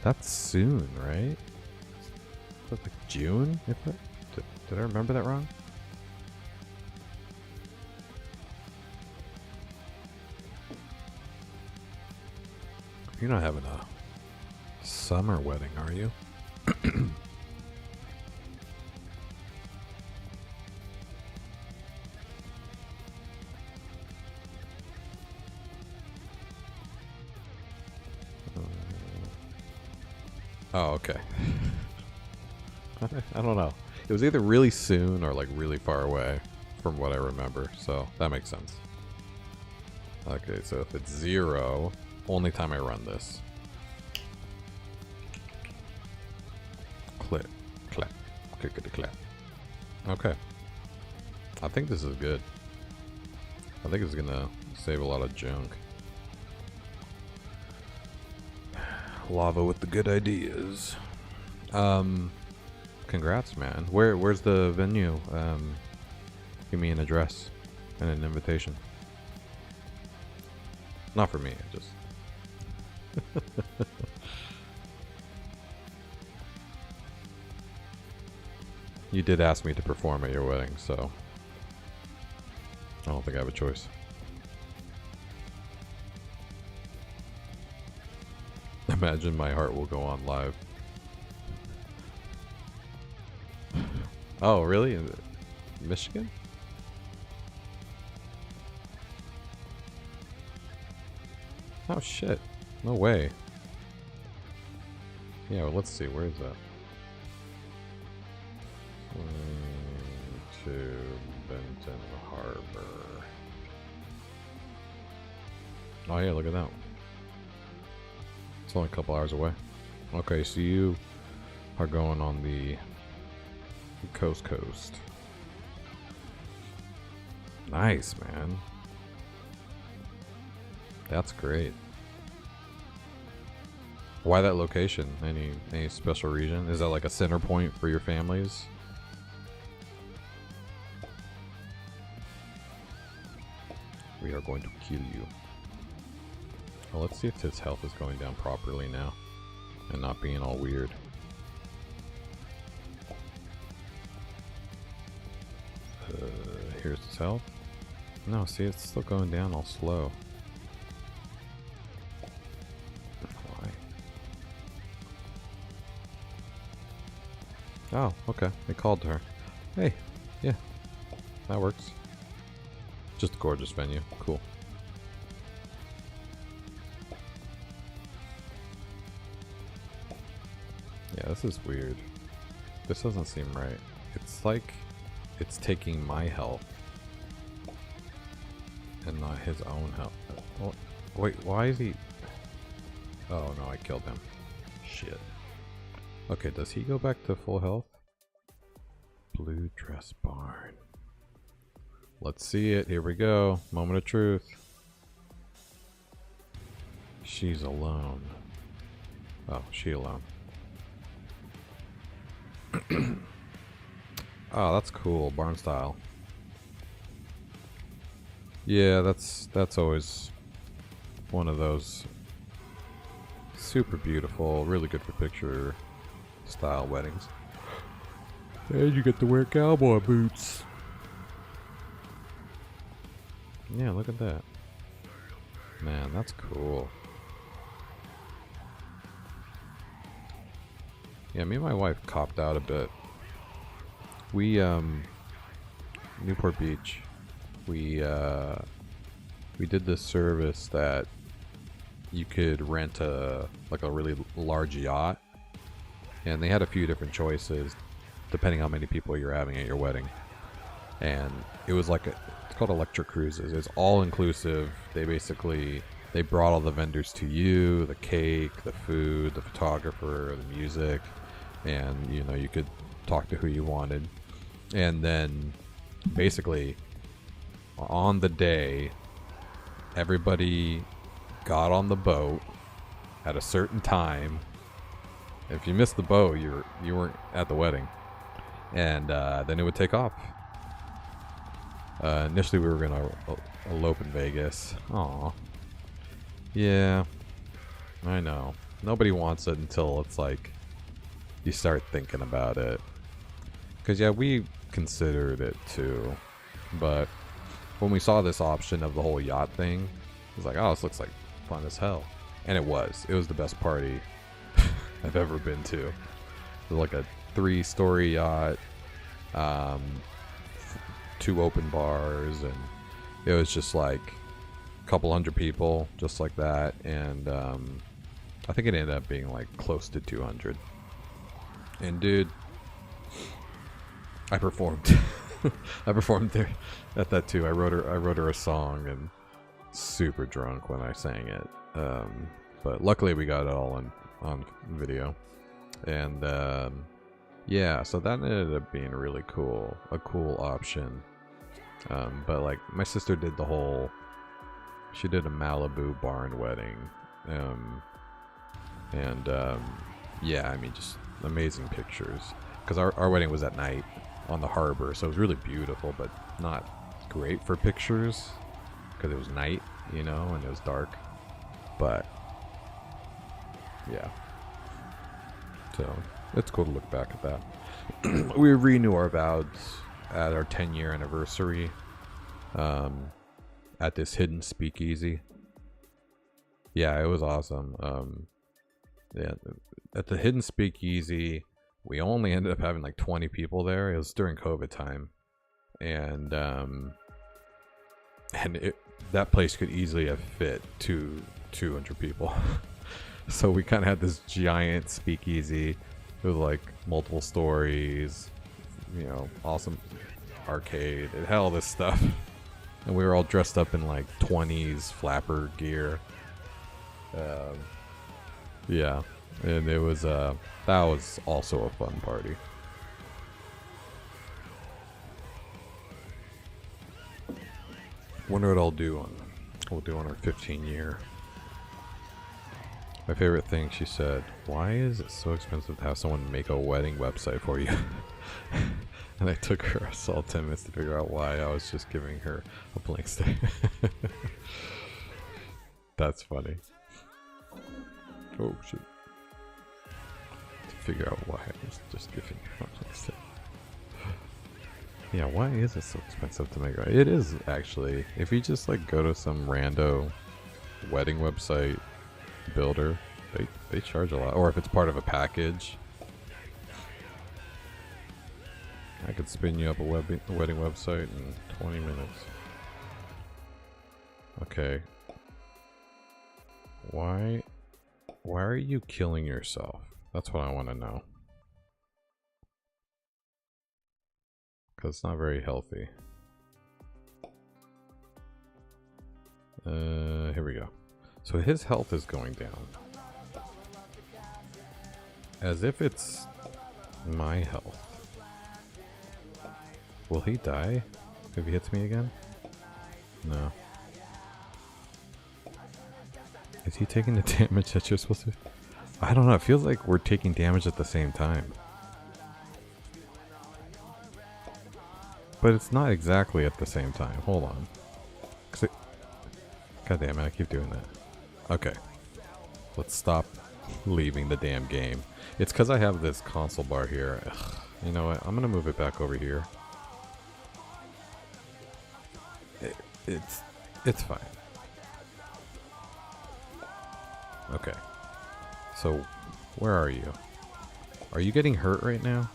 That's soon, right? That's like June? Did I remember that wrong? You're not having a summer wedding, are you? Oh, okay. I don't know. It was either really soon or like really far away from what I remember, so that makes sense. Okay, so if it's 0, only time I run this. Click, clap, clickety clap. Okay. I think this is good. I think it's gonna save a lot of junk. Lava with the good ideas. Congrats, man. Where's the venue? Give me an address and an invitation. Not for me, just. You did ask me to perform at your wedding, so I don't think I have a choice. Imagine my heart will go on live. Oh, really? Michigan? Oh, shit. No way. Yeah, well, let's see. Where is that? To Benton Harbor. Oh, yeah, look at that. It's only a couple hours away. Okay, so you are going on the coast. Nice, man. That's great. Why that location? Any special reason? Is that like a center point for your families? We are going to kill you. Well, let's see if his health is going down properly now and not being all weird. Here's his health. No, see, it's still going down all slow. Why? Oh, okay. They called to her. Hey, yeah, that works. Just a gorgeous venue. Cool. Yeah, this is weird. This doesn't seem right. It's like it's taking my health and not his own health. Oh, wait, why is he... Oh no, I killed him. Shit. Okay, does he go back to full health? Blue dress barn. Let's see it. Here we go. Moment of truth. She's alone. Oh, she alone. Oh, that's cool. Barn style. Yeah, that's always one of those super beautiful, really good for picture style weddings. And you get to wear cowboy boots. Yeah, look at that. Man, that's cool. Yeah, me and my wife copped out a bit. We Newport Beach. We did this service that you could rent a really large yacht, and they had a few different choices depending how many people you're having at your wedding. And it was like it's called Electric Cruises. It's all inclusive. They brought all the vendors to you, the cake, the food, the photographer, the music, and you could talk to who you wanted. And then basically on the day, everybody got on the boat at a certain time. If you missed the boat, you weren't at the wedding, and then it would take off. Initially, we were gonna elope in Vegas. Aw, yeah, I know. Nobody wants it until it's like you start thinking about it. Cause yeah, we considered it too, but when we saw this option of the whole yacht thing, it was like, oh, this looks like fun as hell. And it was. It was the best party I've ever been to. It was like a 3-story yacht, 2 open bars, and it was just like a couple hundred people, just like that. And I think it ended up being like close to 200. And dude, I performed. I performed there at that too. I wrote her a song, and super drunk when I sang it. But luckily we got it all on video. And yeah, so that ended up being really cool, a cool option. But like my sister did she did a Malibu barn wedding. Yeah, I mean, just amazing pictures. Because our wedding was at night on the harbor, so it was really beautiful, but not great for pictures because it was night, and it was dark. But yeah, so it's cool to look back at that. We renew our vows at our 10-year anniversary at this hidden speakeasy. Yeah, it was awesome. Yeah, at the hidden speakeasy, we only ended up having like 20 people there. It was during COVID time, and that place could easily have fit 200 people. So we kind of had this giant speakeasy with like multiple stories, awesome arcade. It had all this stuff, and we were all dressed up in like 20s flapper gear. Yeah, and it was that was also a fun party. Wonder what we'll do on our 15-year. My favorite thing, she said, "Why is it so expensive to have someone make a wedding website for you?" And I took her a solid 10 minutes to figure out why I was just giving her a blank stare. That's funny. Oh shit. To figure out why I was just giving her a blank stare. Yeah, why is it so expensive to make? It is actually. If you just like go to some rando wedding website builder, they charge a lot. Or if it's part of a package, I could spin you up a wedding website in 20 minutes. Okay. Why are you killing yourself? That's what I want to know. Because it's not very healthy. Here we go. So his health is going down. As if it's my health. Will he die if he hits me again? No. Is he taking the damage that you're supposed to? I don't know. It feels like we're taking damage at the same time. But it's not exactly at the same time. Hold on. God damn it, I keep doing that. Okay. Let's stop leaving the damn game. It's because I have this console bar here. Ugh. You know what? I'm going to move it back over here. It's fine. Okay. So, where are you? Are you getting hurt right now?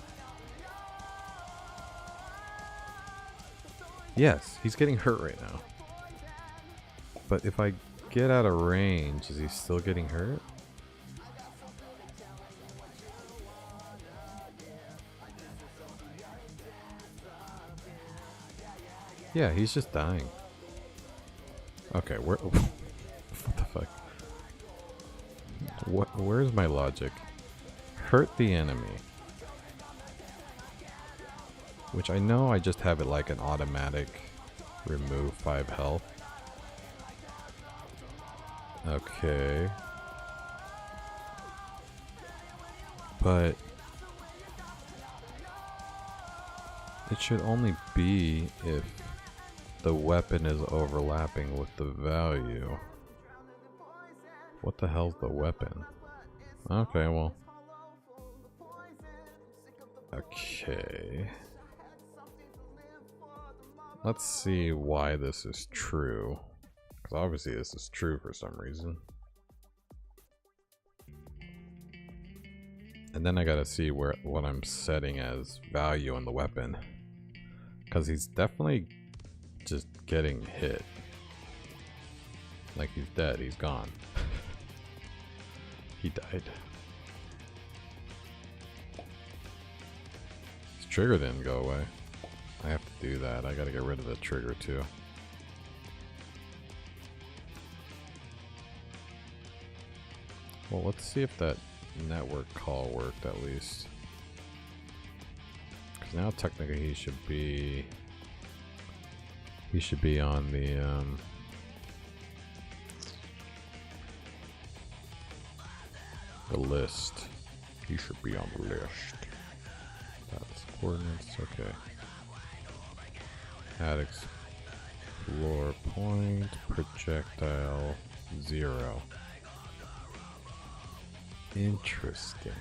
Yes, he's getting hurt right now. But if I get out of range, is he still getting hurt? Yeah, he's just dying. Okay, where... what the fuck? Where's my logic? Hurt the enemy. Which I know I just have it like an automatic remove 5 health. Okay. But it should only be if the weapon is overlapping with the value. What the hell's the weapon? Okay, well. Okay. Let's see why this is true. Because obviously this is true for some reason. And then I gotta see what I'm setting as value on the weapon. Because he's definitely just getting hit. Like he's dead, he's gone. He died. His trigger didn't go away. I have to do that. I gotta get rid of the trigger too. Well, let's see if that network call worked at least. Because now technically he should be on the list. He should be on the list. That's coordinates, okay. Add explore point, projectile 0. Interesting.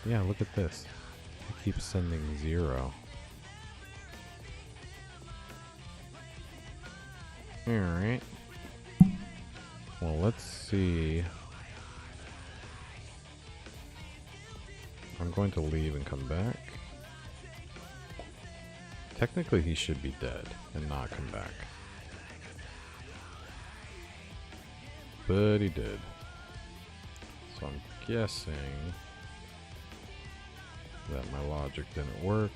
Yeah, look at this. It keeps sending 0. Alright. Well, let's see. I'm going to leave and come back. Technically, he should be dead and not come back. But he did. So I'm guessing that my logic didn't work.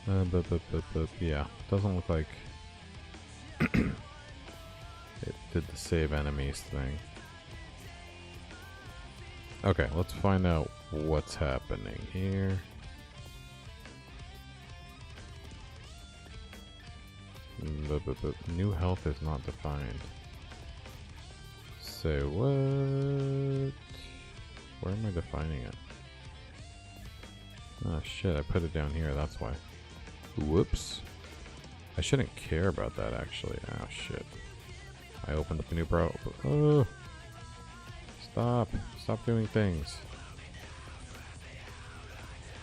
But yeah, doesn't look like it did the save enemies thing. Okay, let's find out what's happening here. New health is not defined. Say what? Where am I defining it? Oh shit, I put it down here, that's why. Whoops. I shouldn't care about that actually. Oh shit. I opened up a new Oh. Stop. Stop doing things.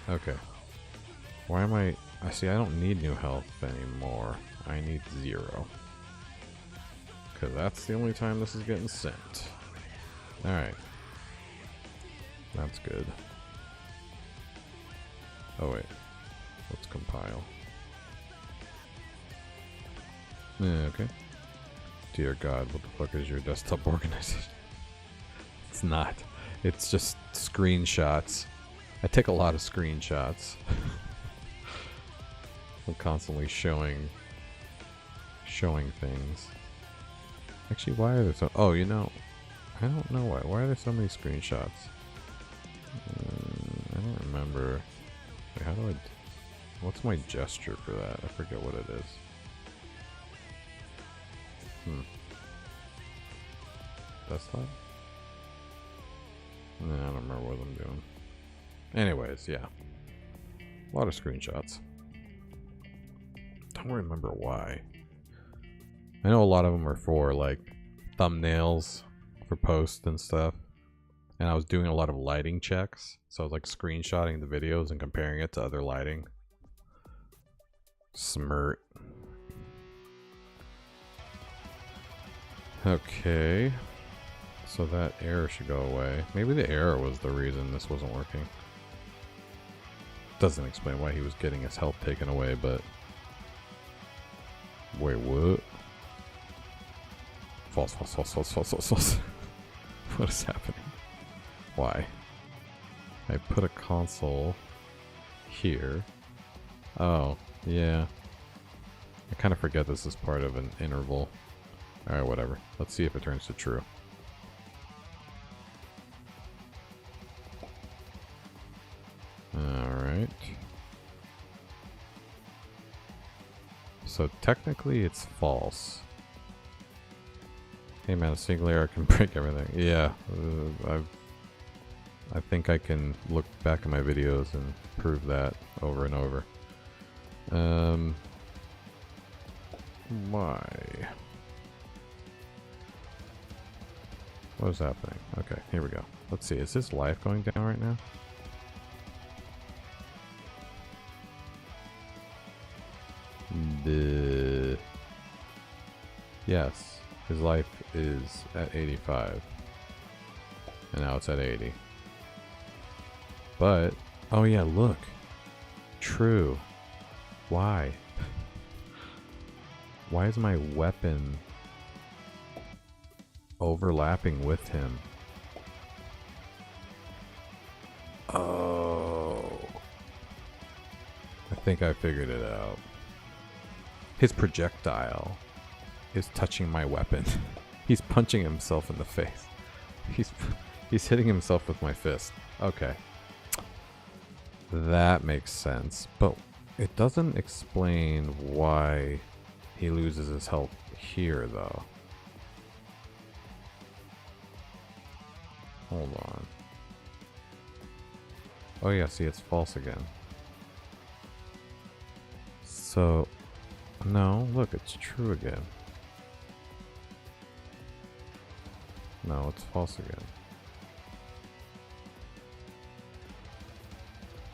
Okay. Why am I see, I don't need new health anymore. I need 0. Because that's the only time this is getting sent. Alright. That's good. Oh wait. Let's compile. Okay. Dear God, what the fuck is your desktop organization? It's not. It's just screenshots. I take a lot of screenshots. I'm constantly showing things. Actually, why are there so... Oh, you know, I don't know why. Why are there so many screenshots? I don't remember. Wait, how do I... What's my gesture for that? I forget what it is. Desktop? Nah, I don't remember what I'm doing. Anyways, yeah. A lot of screenshots. Don't remember why. I know a lot of them are for like thumbnails for posts and stuff. And I was doing a lot of lighting checks. So I was like screenshotting the videos and comparing it to other lighting. Smirt. Okay. So that error should go away. Maybe the error was the reason this wasn't working. Doesn't explain why he was getting his health taken away, but... Wait, what? False, false, false, false, false, false, false. What is happening? Why? I put a console here. Oh, yeah. I kind of forget this is part of an interval. Alright, whatever. Let's see if it turns to true. Alright. So technically it's false. Hey man, a single error can break everything. Yeah, I think I can look back at my videos and prove that over and over. Why? What is happening? Okay, here we go. Let's see, is his life going down right now? Yes, his life is at 85. And now it's at 80. But, oh yeah, look. True. Why? Why is my weapon overlapping with him? Oh. I think I figured it out. His projectile is touching my weapon. He's punching himself in the face. He's hitting himself with my fist. Okay. That makes sense, but it doesn't explain why he loses his health here, though. Hold on. Oh yeah, see, it's false again. So, no, look, it's true again. No, it's false again.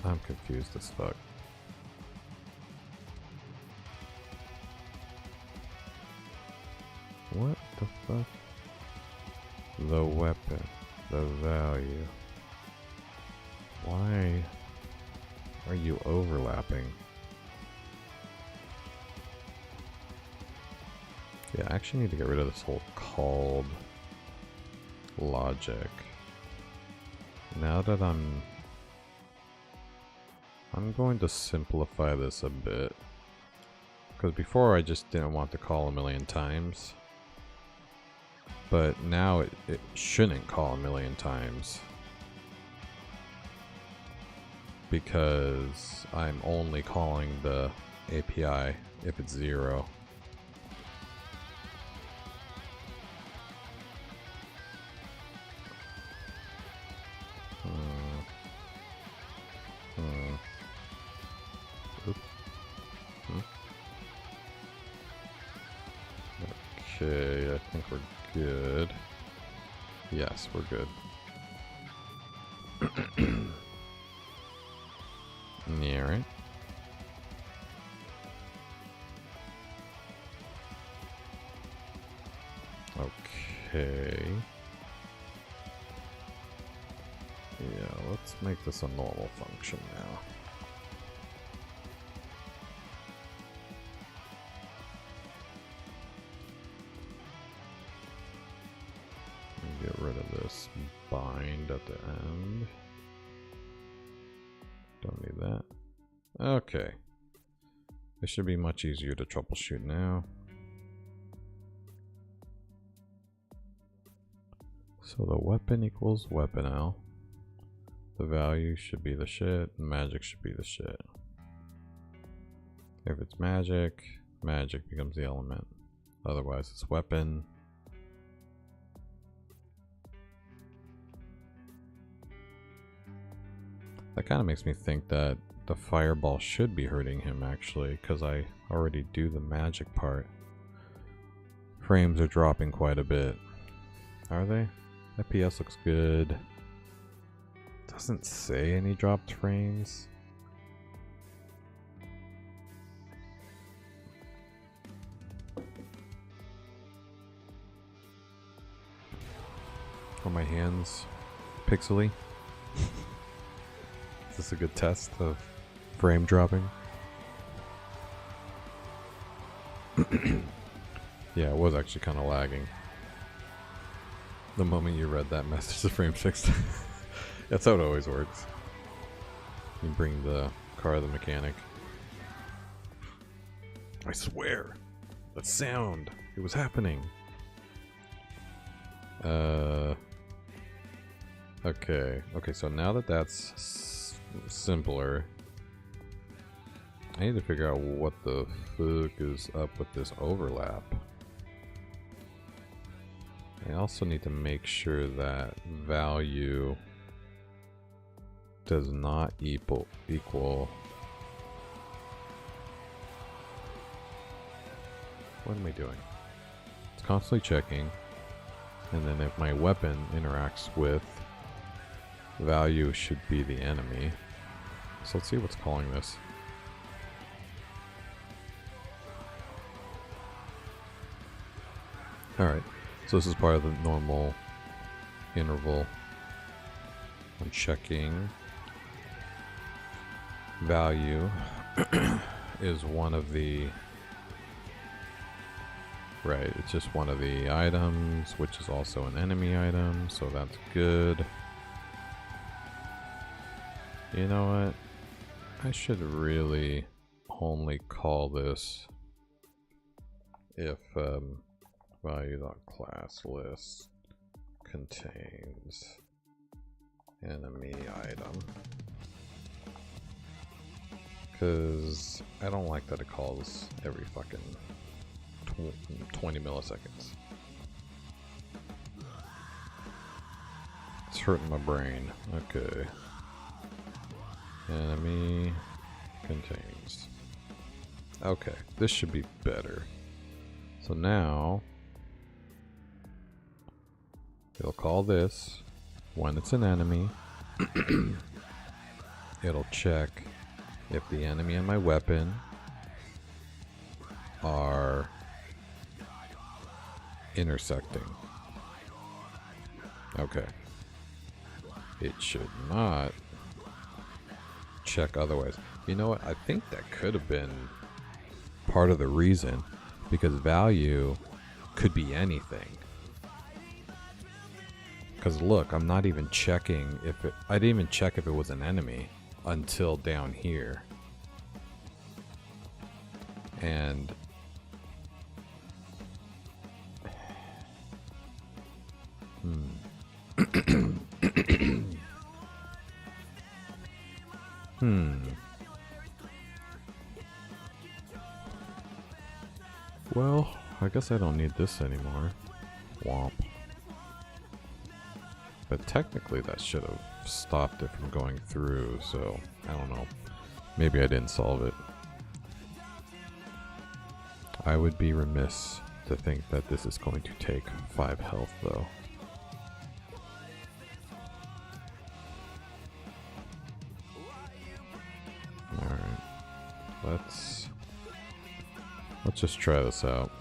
I'm confused as fuck. What the fuck? The weapon. The value. Why are you overlapping? Yeah, I actually need to get rid of this whole called logic. Now that I'm going to simplify this a bit. Because before I just didn't want to call a million times. But now it shouldn't call a million times. Because I'm only calling the API if it's 0. Okay, I think we're good. Yes, we're good. Yeah, right. Okay. Yeah, let's make this a normal function now. Get rid of this bind at the end. Don't need that. Okay. This should be much easier to troubleshoot now. So the weapon equals weapon L. The value should be the shit, and magic should be the shit. If it's magic, magic becomes the element. Otherwise it's weapon. That kind of makes me think that the fireball should be hurting him actually, because I already do the magic part. Frames are dropping quite a bit. Are they? FPS looks good. Doesn't say any dropped frames. Are my hands pixely? Is this a good test of frame dropping? Yeah, it was actually kind of lagging. The moment you read that message, the frame fixed. That's how it always works. You bring the car to the mechanic. I swear, that sound, it was happening. Okay, so now that that's simpler, I need to figure out what the fuck is up with this overlap. I also need to make sure that value does not equal. What am I doing? It's constantly checking, and then if my weapon interacts with value, should be the enemy. So let's see what's calling this. Alright, so this is part of the normal interval. I'm checking value is one of the, right, it's just one of the items, which is also an enemy item, so that's good. You know what? I should really only call this if value.classList contains enemy item, because I don't like that it calls every fucking 20 milliseconds. It's hurting my brain. Okay. Enemy contains. Okay, this should be better. So now it'll call this when it's an enemy. It'll check if the enemy and my weapon are intersecting. Okay. It should not check otherwise. You know what? I think that could have been part of the reason, because value could be anything. Because look, I'm not even checking if it, I didn't even check if it was an enemy until down here. And well, I guess I don't need this anymore. Womp. But technically that should have stopped it from going through, so I don't know. Maybe I didn't solve it. I would be remiss to think that this is going to take 5 health though. Alright. Let's just try this out.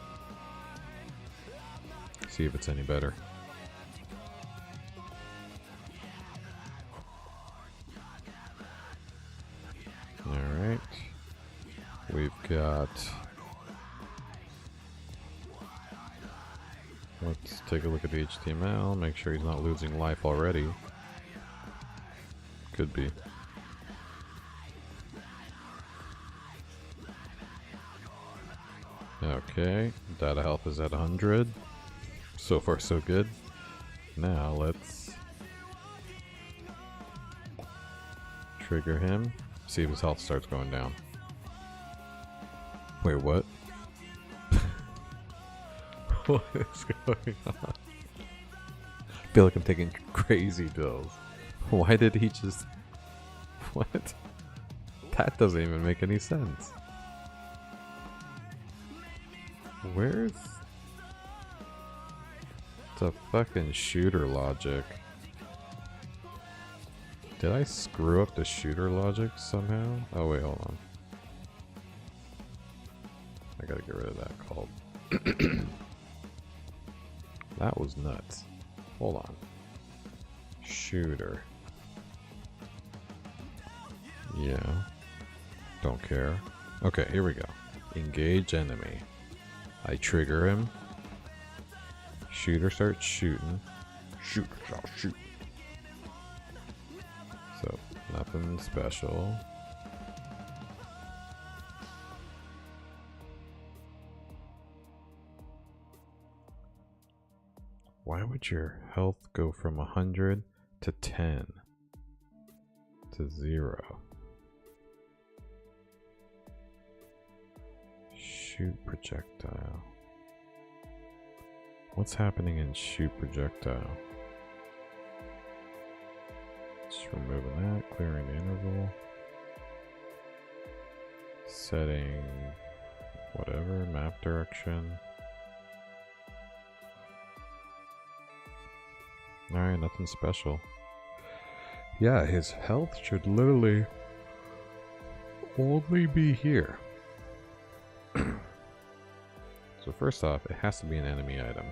See if it's any better. Alright. We've got... Let's take a look at the HTML, make sure he's not losing life already. Could be. Okay, data health is at 100. So far so good. Now let's trigger him, see if his health starts going down. Wait, what? What is going on? I feel like I'm taking crazy pills. Why did he just... What? That doesn't even make any sense. Where's the fucking shooter logic? Did I screw up the shooter logic somehow? Oh wait, hold on. I gotta get rid of that called. That was nuts. Hold on. Shooter. Yeah. Don't care. Okay, here we go. Engage enemy. I trigger him. Shooter starts shooting. Shooter shall shoot. So, nothing special. Why would your health go from 100 to 10 to 0? Shoot projectile. What's happening in shoot projectile? Just removing that, clearing the interval. Setting whatever, map direction. Alright, nothing special. Yeah, his health should literally only be here. So first off, it has to be an enemy item.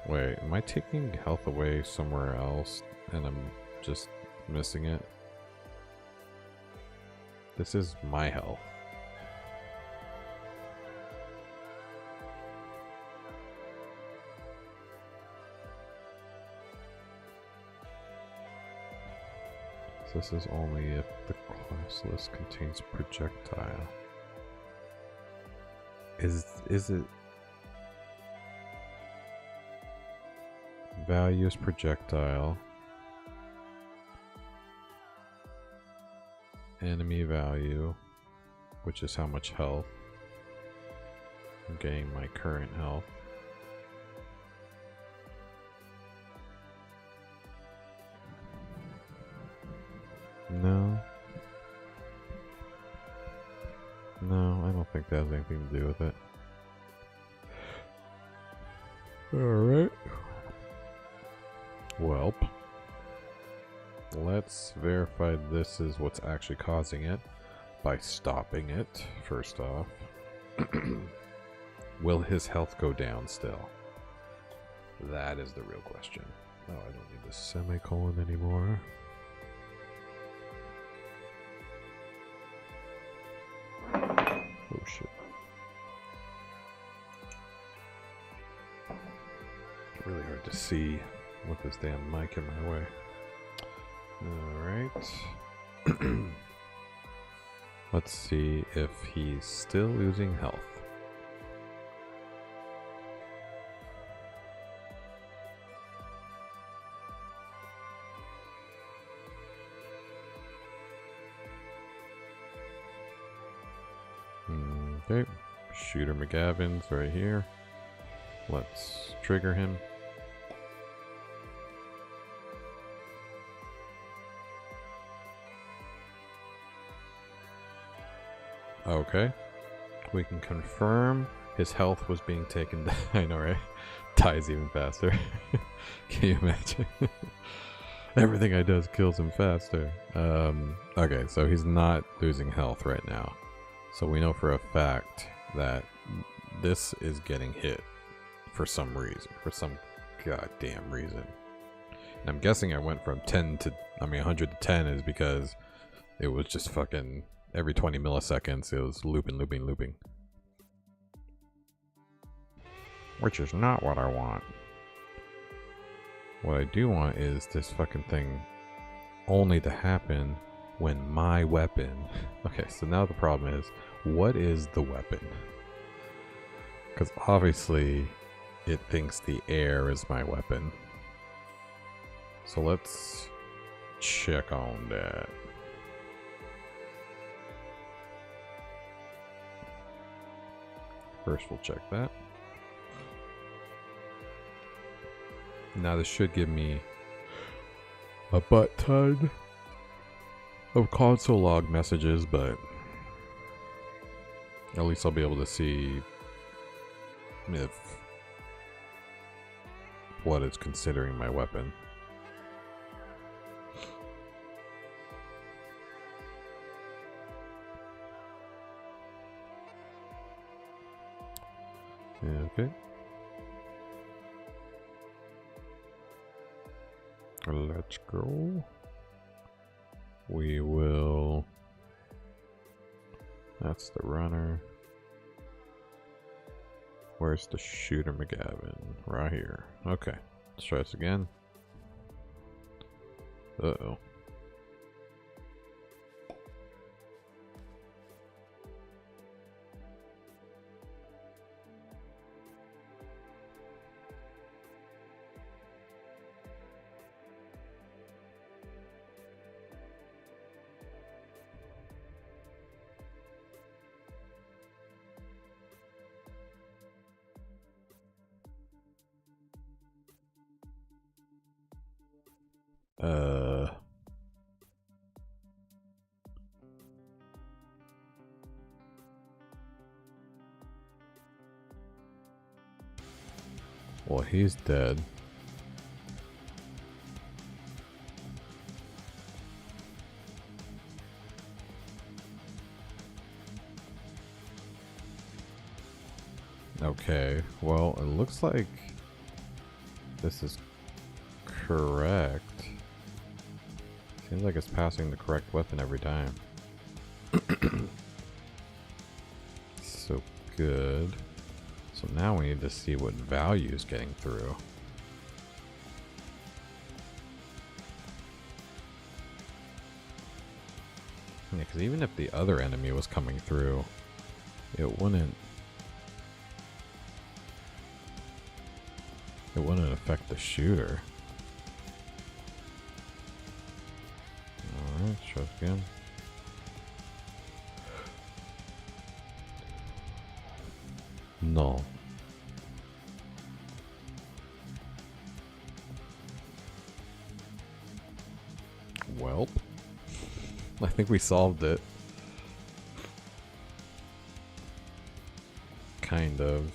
Wait, am I taking health away somewhere else and I'm just missing it? This is my health. So this is only if the class list contains projectile. Is it values projectile, enemy value, which is how much health I'm getting, my current health. No, I don't think that has anything to do with it. Alright. Welp. Let's verify this is what's actually causing it by stopping it, first off. Will his health go down still? That is the real question. Oh, I don't need the semicolon anymore. Oh shit. Really hard to see with this damn mic in my way. Alright. Let's see if he's still losing health. Okay, Shooter McGavin's right here. Let's trigger him. Okay, we can confirm his health was being taken down. I know, right? Dies even faster. Can you imagine? Everything I does kills him faster. Okay, so he's not losing health right now. So we know for a fact that this is getting hit for some reason, for some goddamn reason. And I'm guessing I went from 100 to 10 is because it was just fucking every 20 milliseconds it was looping. Which is not what I want. What I do want is this fucking thing only to happen when my weapon... Okay, so now the problem is, what is the weapon? Because obviously it thinks the air is my weapon. So let's check on that. First we'll check that. Now this should give me a butt ton of console log messages, but at least I'll be able to see if what it's considering my weapon. Okay. Let's go. We will. That's the runner. Where's the shooter McGavin? Right here. Okay. Let's try this again. Uh-oh. Well, he's dead. Okay, well, it looks like this is correct. Seems like it's passing the correct weapon every time. So good. So now we need to see what value is getting through. Yeah, because even if the other enemy was coming through, it wouldn't affect the shooter. Alright, try it again. No. Welp. I think we solved it. Kind of.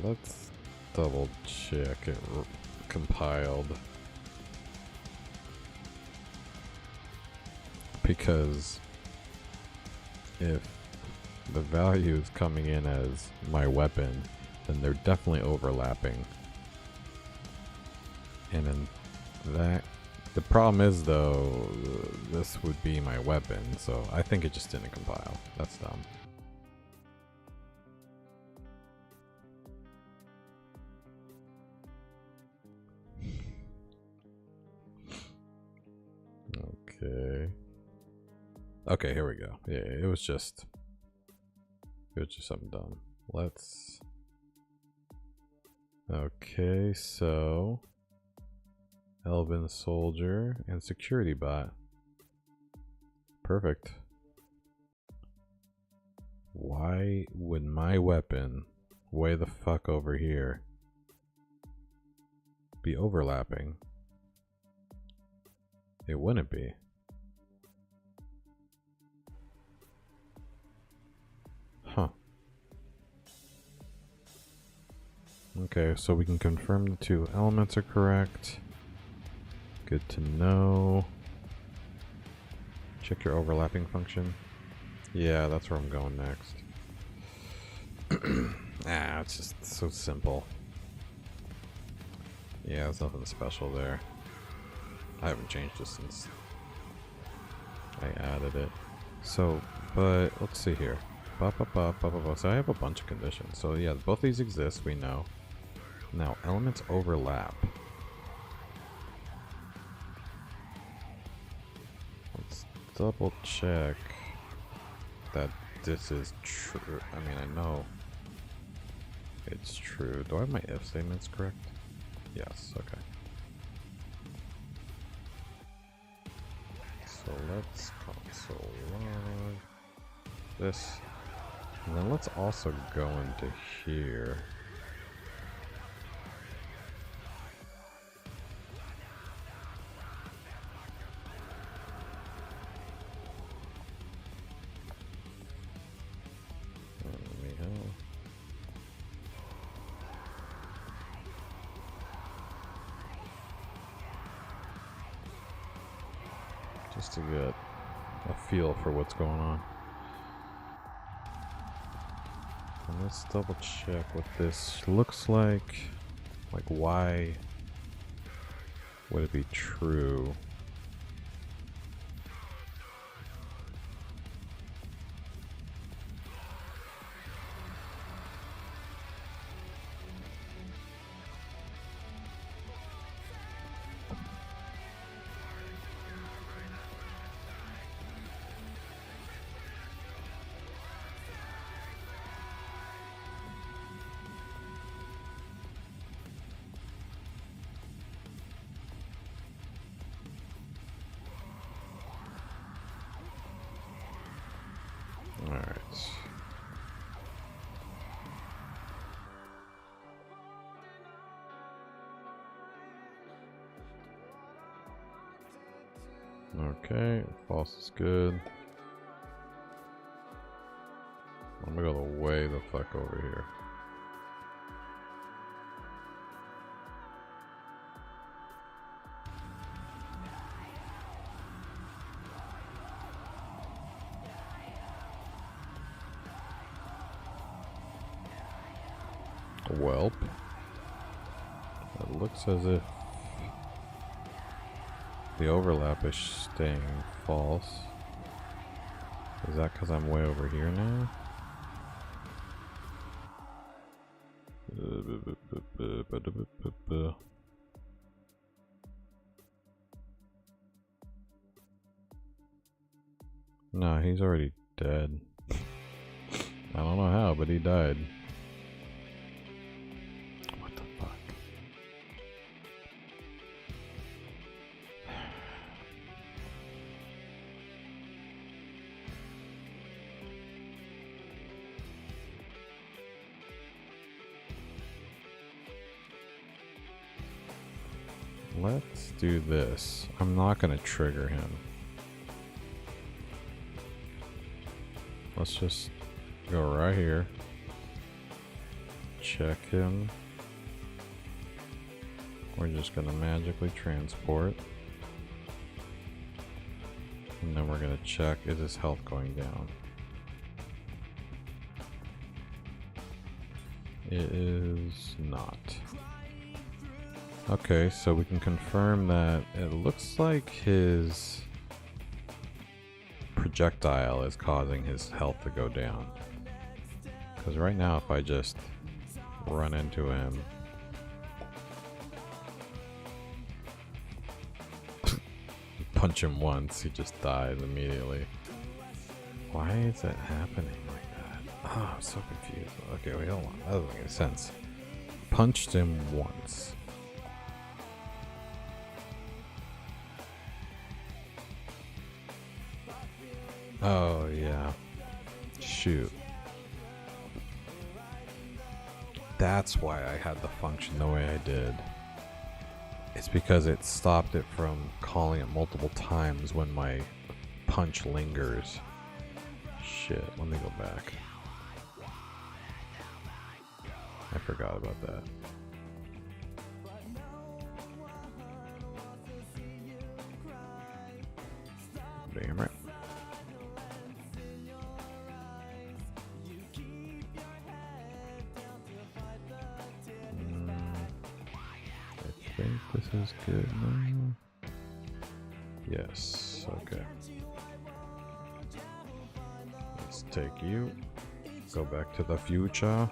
Let's double check it compiled. Because if the value is coming in as my weapon, then they're definitely overlapping. And then that, the problem is though, this would be my weapon, so I think it just didn't compile. That's dumb. Okay. Okay, here we go. Yeah, it was just something dumb. Let's. Okay, so Elven Soldier and Security Bot. Perfect. Why would my weapon way the fuck over here be overlapping? It wouldn't be. Huh. Okay, so we can confirm the two elements are correct. Good to know. Check your overlapping function. Yeah, that's where I'm going next. It's just so simple. Yeah, there's nothing special there. I haven't changed it since I added it. So, but let's see here. So I have a bunch of conditions. So yeah, both these exist, we know. Now, elements overlap. Let's double check that this is true. I mean, I know it's true. Do I have my if statements correct? Yes, okay. So let's console log this. And then let's also go into here. Just to get a feel for what's going on. And let's double check what this looks like. Like why would it be true? Alright. Okay, false is good. I'm gonna go way the fuck over here. Welp. It looks as if the overlap is staying false. Is that because I'm way over here now? No, he's already dead. I don't know how, but he died. What the fuck? Let's do this. I'm not gonna trigger him. Let's just go right here. Check him. We're just gonna magically transport. And then we're gonna check, is his health going down? It is not. Okay, so we can confirm that it looks like his projectile is causing his health to go down. Because right now, if I just run into him, punch him once, he just dies immediately. Why is that happening like that? Oh, I'm so confused. Okay, wait, hold on. That doesn't make any sense. Punched him once. Oh, yeah. Shoot. That's why I had the function the way I did. It's because it stopped it from calling it multiple times when my punch lingers. Shit, let me go back. I forgot about that. Damn right. I think this is good now. Yes, okay. Let's take you. Go back to the future.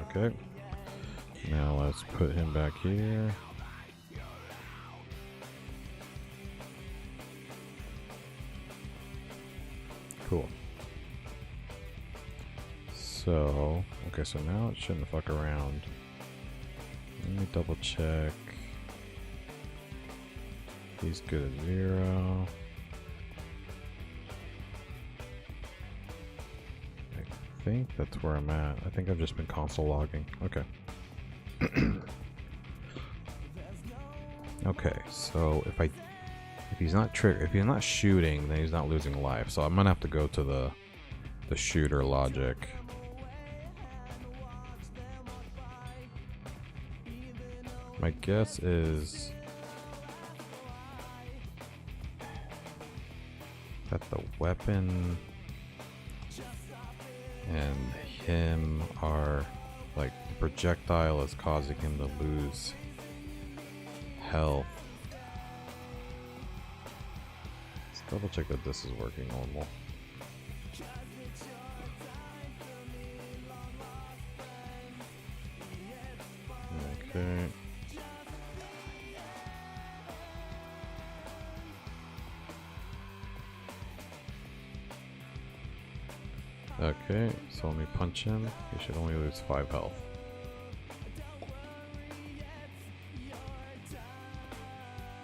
Okay. Now let's put him back here. Cool. So, okay, so now it shouldn't fuck around. Let me double check. He's good at 0. I think that's where I'm at. I think I've just been console logging. Okay. Okay, so if he's not shooting, then he's not losing life. So I'm gonna have to go to the shooter logic. My guess is that the weapon And him are like the projectile is causing him to lose health. Let's double check that this is working normal. Okay. Okay, so let me punch him. He should only lose 5 health.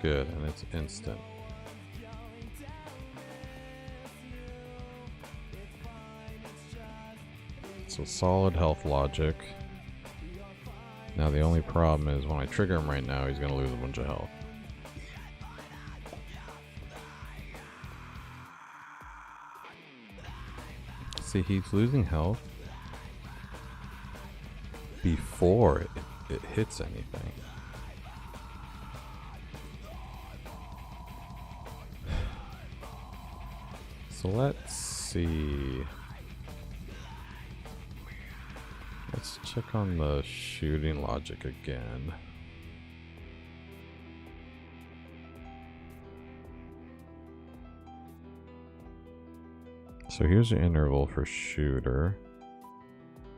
Good, and it's instant. So solid health logic. Now the only problem is when I trigger him right now, he's gonna lose a bunch of health. See, he's losing health before it hits anything. So let's see. Let's check on the shooting logic again. So here's your interval for shooter.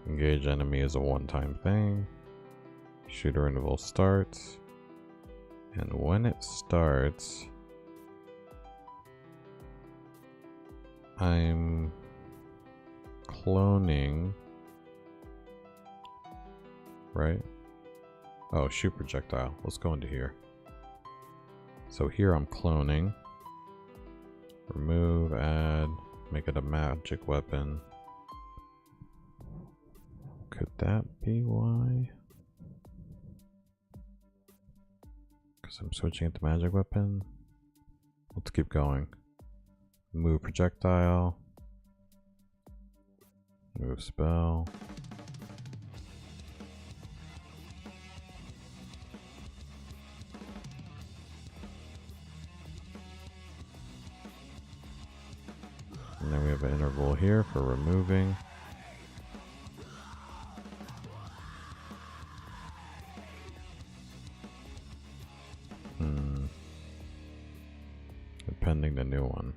Engage enemy is a one-time thing. Shooter interval starts. And when it starts, I'm cloning, right? Oh, shoot projectile. Let's go into here. So here I'm cloning. Remove, add, make it a magic weapon. Could that be why? Because I'm switching it to magic weapon. Let's keep going. Move projectile. Move spell. And then we have an interval here for removing. Pending the new one.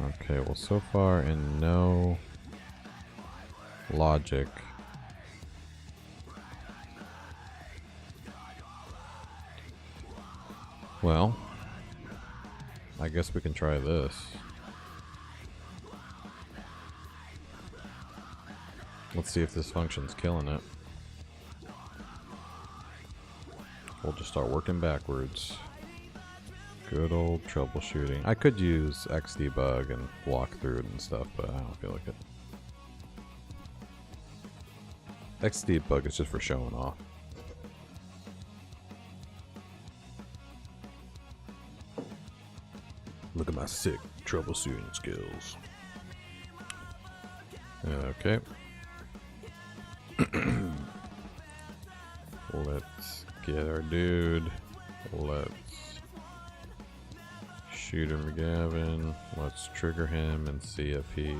Okay, well so far in no logic. Well, I guess we can try this. Let's see if this function's killing it. We'll just start working backwards. Good old troubleshooting. I could use Xdebug and walk through it and stuff, but I don't feel like it. Xdebug is just for showing off. Look at my sick troubleshooting skills. Okay. Let's get our dude. Let's shoot him, Gavin. Let's trigger him and see if he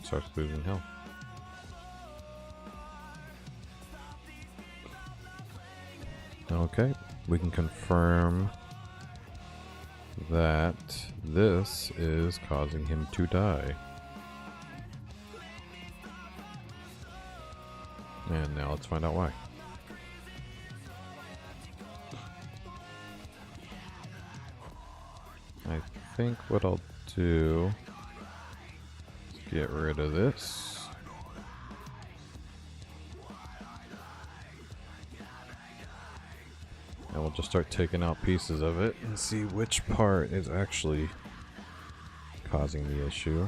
starts losing health. Okay, we can confirm that this is causing him to die. And now let's find out why. I think what I'll do is get rid of this. And we'll just start taking out pieces of it and see which part is actually causing the issue.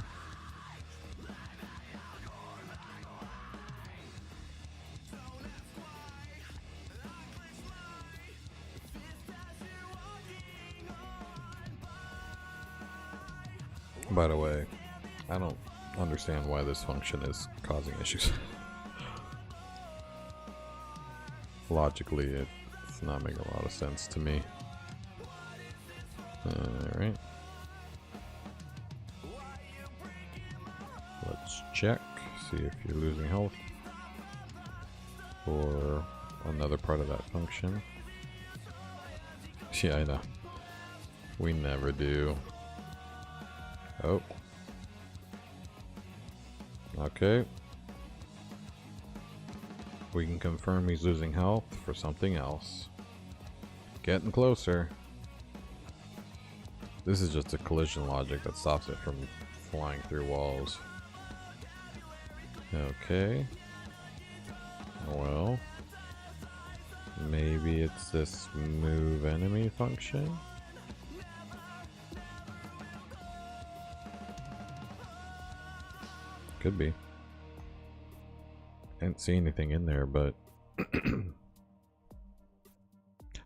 By the way, I don't understand why this function is causing issues. Logically, it's not making a lot of sense to me. Alright. Let's check, see if you're losing health or another part of that function. Yeah, I know. We never do. Oh. Okay. We can confirm he's losing health for something else. Getting closer. This is just a collision logic that stops it from flying through walls. Okay. Well, maybe it's this move enemy function. Could be. I didn't see anything in there, but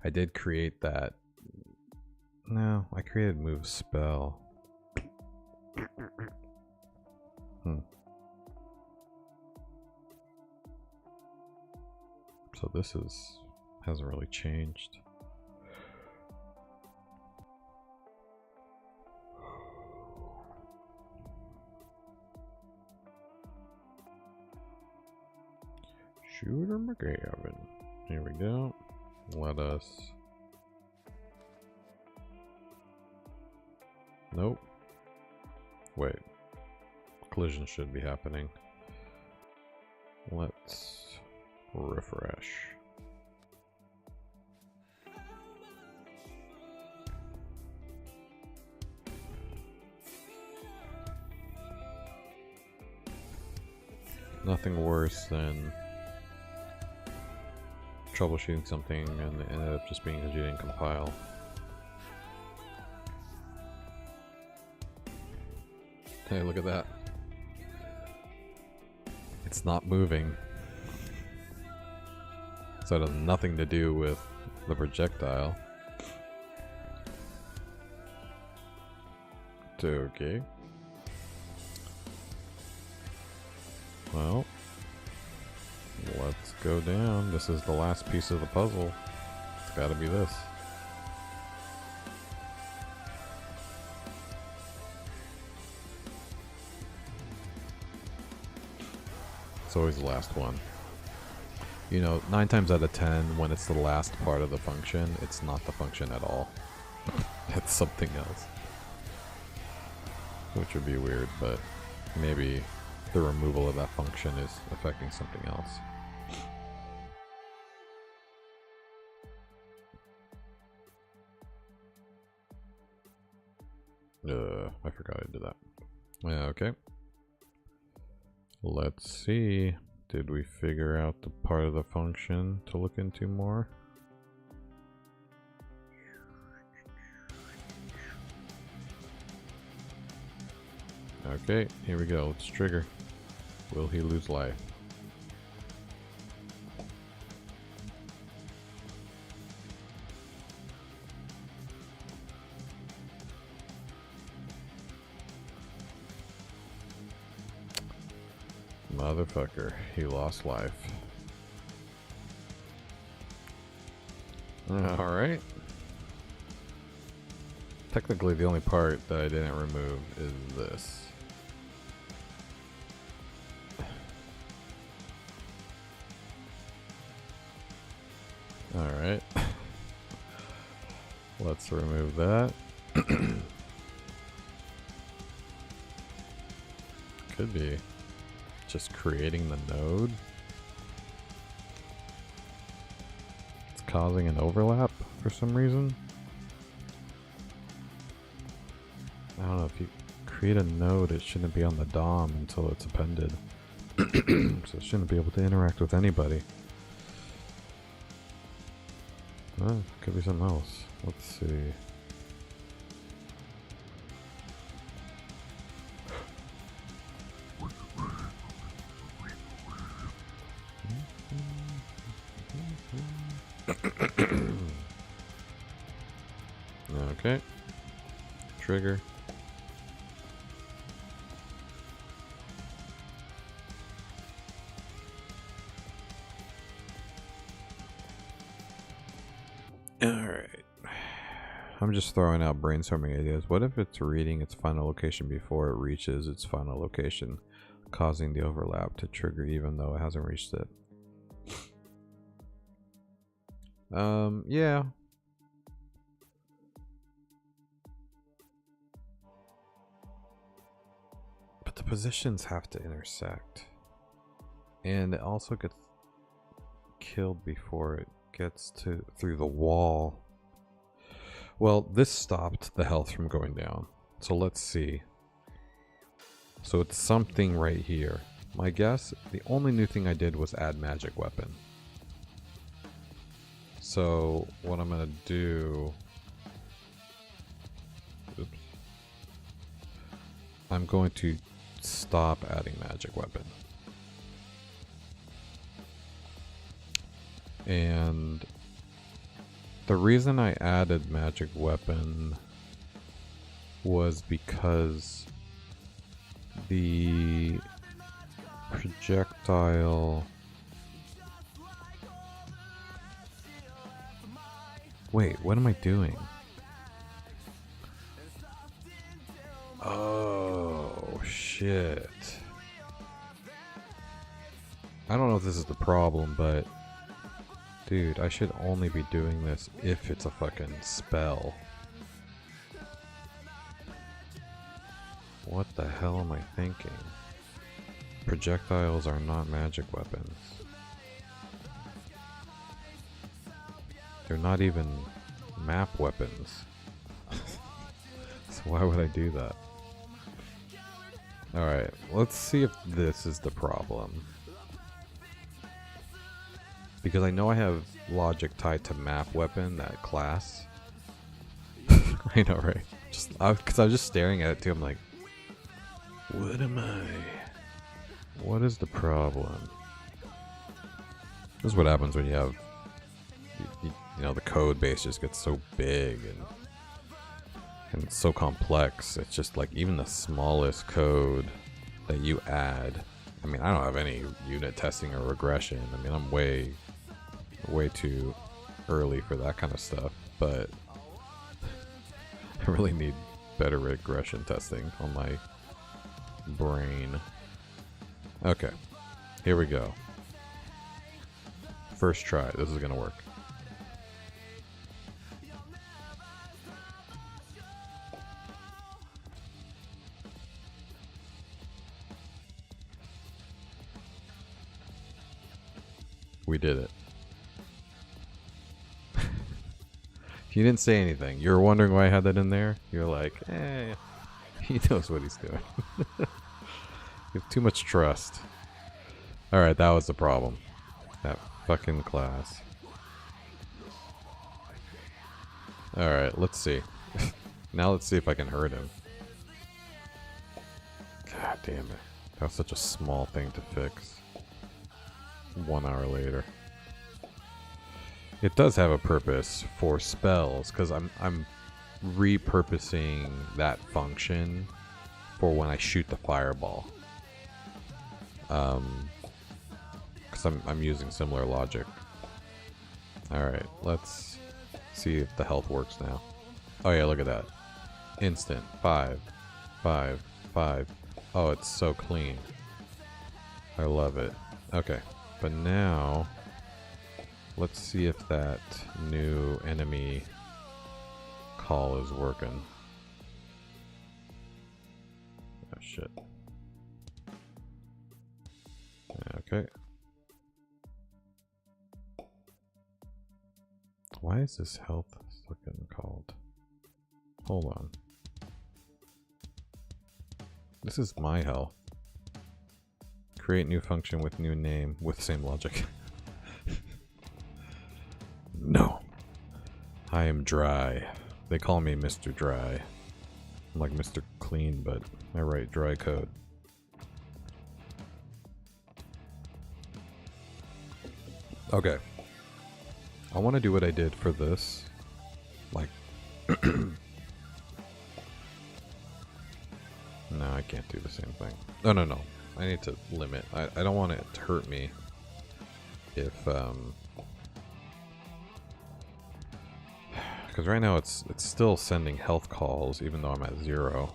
I did create that. No, I created move spell. So this hasn't really changed. Shooter McGavin. Here we go. Let us. Nope. Wait. Collision should be happening. Let's refresh. Nothing worse than troubleshooting something and it ended up just being because you didn't compile. Hey, look at that. It's not moving. So it has nothing to do with the projectile. Okay. Well, let's go down. This is the last piece of the puzzle. It's gotta be this. It's always the last one. You know, 9 times out of 10, when it's the last part of the function, it's not the function at all. It's something else. Which would be weird, but maybe the removal of that function is affecting something else. I forgot I did that. Yeah, okay. Let's see. Did we figure out the part of the function to look into more? Okay, here we go. Let's trigger. Will he lose life? Motherfucker, he lost life. Alright. Technically, the only part that I didn't remove is this. Alright. Let's remove that. Could be just creating the node. It's causing an overlap for some reason. I don't know, if you create a node, it shouldn't be on the DOM until it's appended. So it shouldn't be able to interact with anybody. Could be something else. Let's see. Okay. Trigger. Alright. I'm just throwing out brainstorming ideas. What if it's reading its final location before it reaches its final location, causing the overlap to trigger even though it hasn't reached it? Yeah. But the positions have to intersect. And it also gets killed before it gets through the wall. Well, this stopped the health from going down. So let's see. So it's something right here. My guess, the only new thing I did was add magic weapon. So what I'm gonna do, oops, I'm going to stop adding magic weapon. And the reason I added magic weapon was because the projectile... Wait, what am I doing? Oh, shit. I don't know if this is the problem, but... Dude, I should only be doing this if it's a fucking spell. What the hell am I thinking? Projectiles are not magic weapons. They're not even map weapons. So why would I do that? Alright, let's see if this is the problem. Because I know I have logic tied to map weapon, that class. I know, right? Because I was just staring at it too, I'm like, what am I? What is the problem? This is what happens when you have, you know, the code base just gets so big and it's so complex. It's just like even the smallest code that you add. I mean, I don't have any unit testing or regression. I mean, I'm way too early for that kind of stuff, but I really need better regression testing on my brain. Okay, here we go. First try. This is gonna work. We did it. You didn't say anything. You were wondering why I had that in there? You're like, eh, he knows what he's doing. You have too much trust. Alright, that was the problem. That fucking class. Alright, let's see. Now let's see if I can hurt him. God damn it. That was such a small thing to fix. 1 hour later. It does have a purpose for spells, because I'm repurposing that function for when I shoot the fireball. Because I'm using similar logic. Alright, let's see if the health works now. Oh yeah, look at that. Instant. 5. 5. 5. Oh, it's so clean. I love it. Okay, but now... let's see if that new enemy call is working. Oh shit. Okay. Why is this health looking called? Hold on. This is my health. Create new function with new name with same logic. No. I am dry. They call me Mr. Dry. I'm like Mr. Clean, but I write dry code. Okay. I want to do what I did for this. Like... No, I can't do the same thing. No. I need to limit. I don't want it to hurt me if, Because right now it's still sending health calls even though I'm at 0.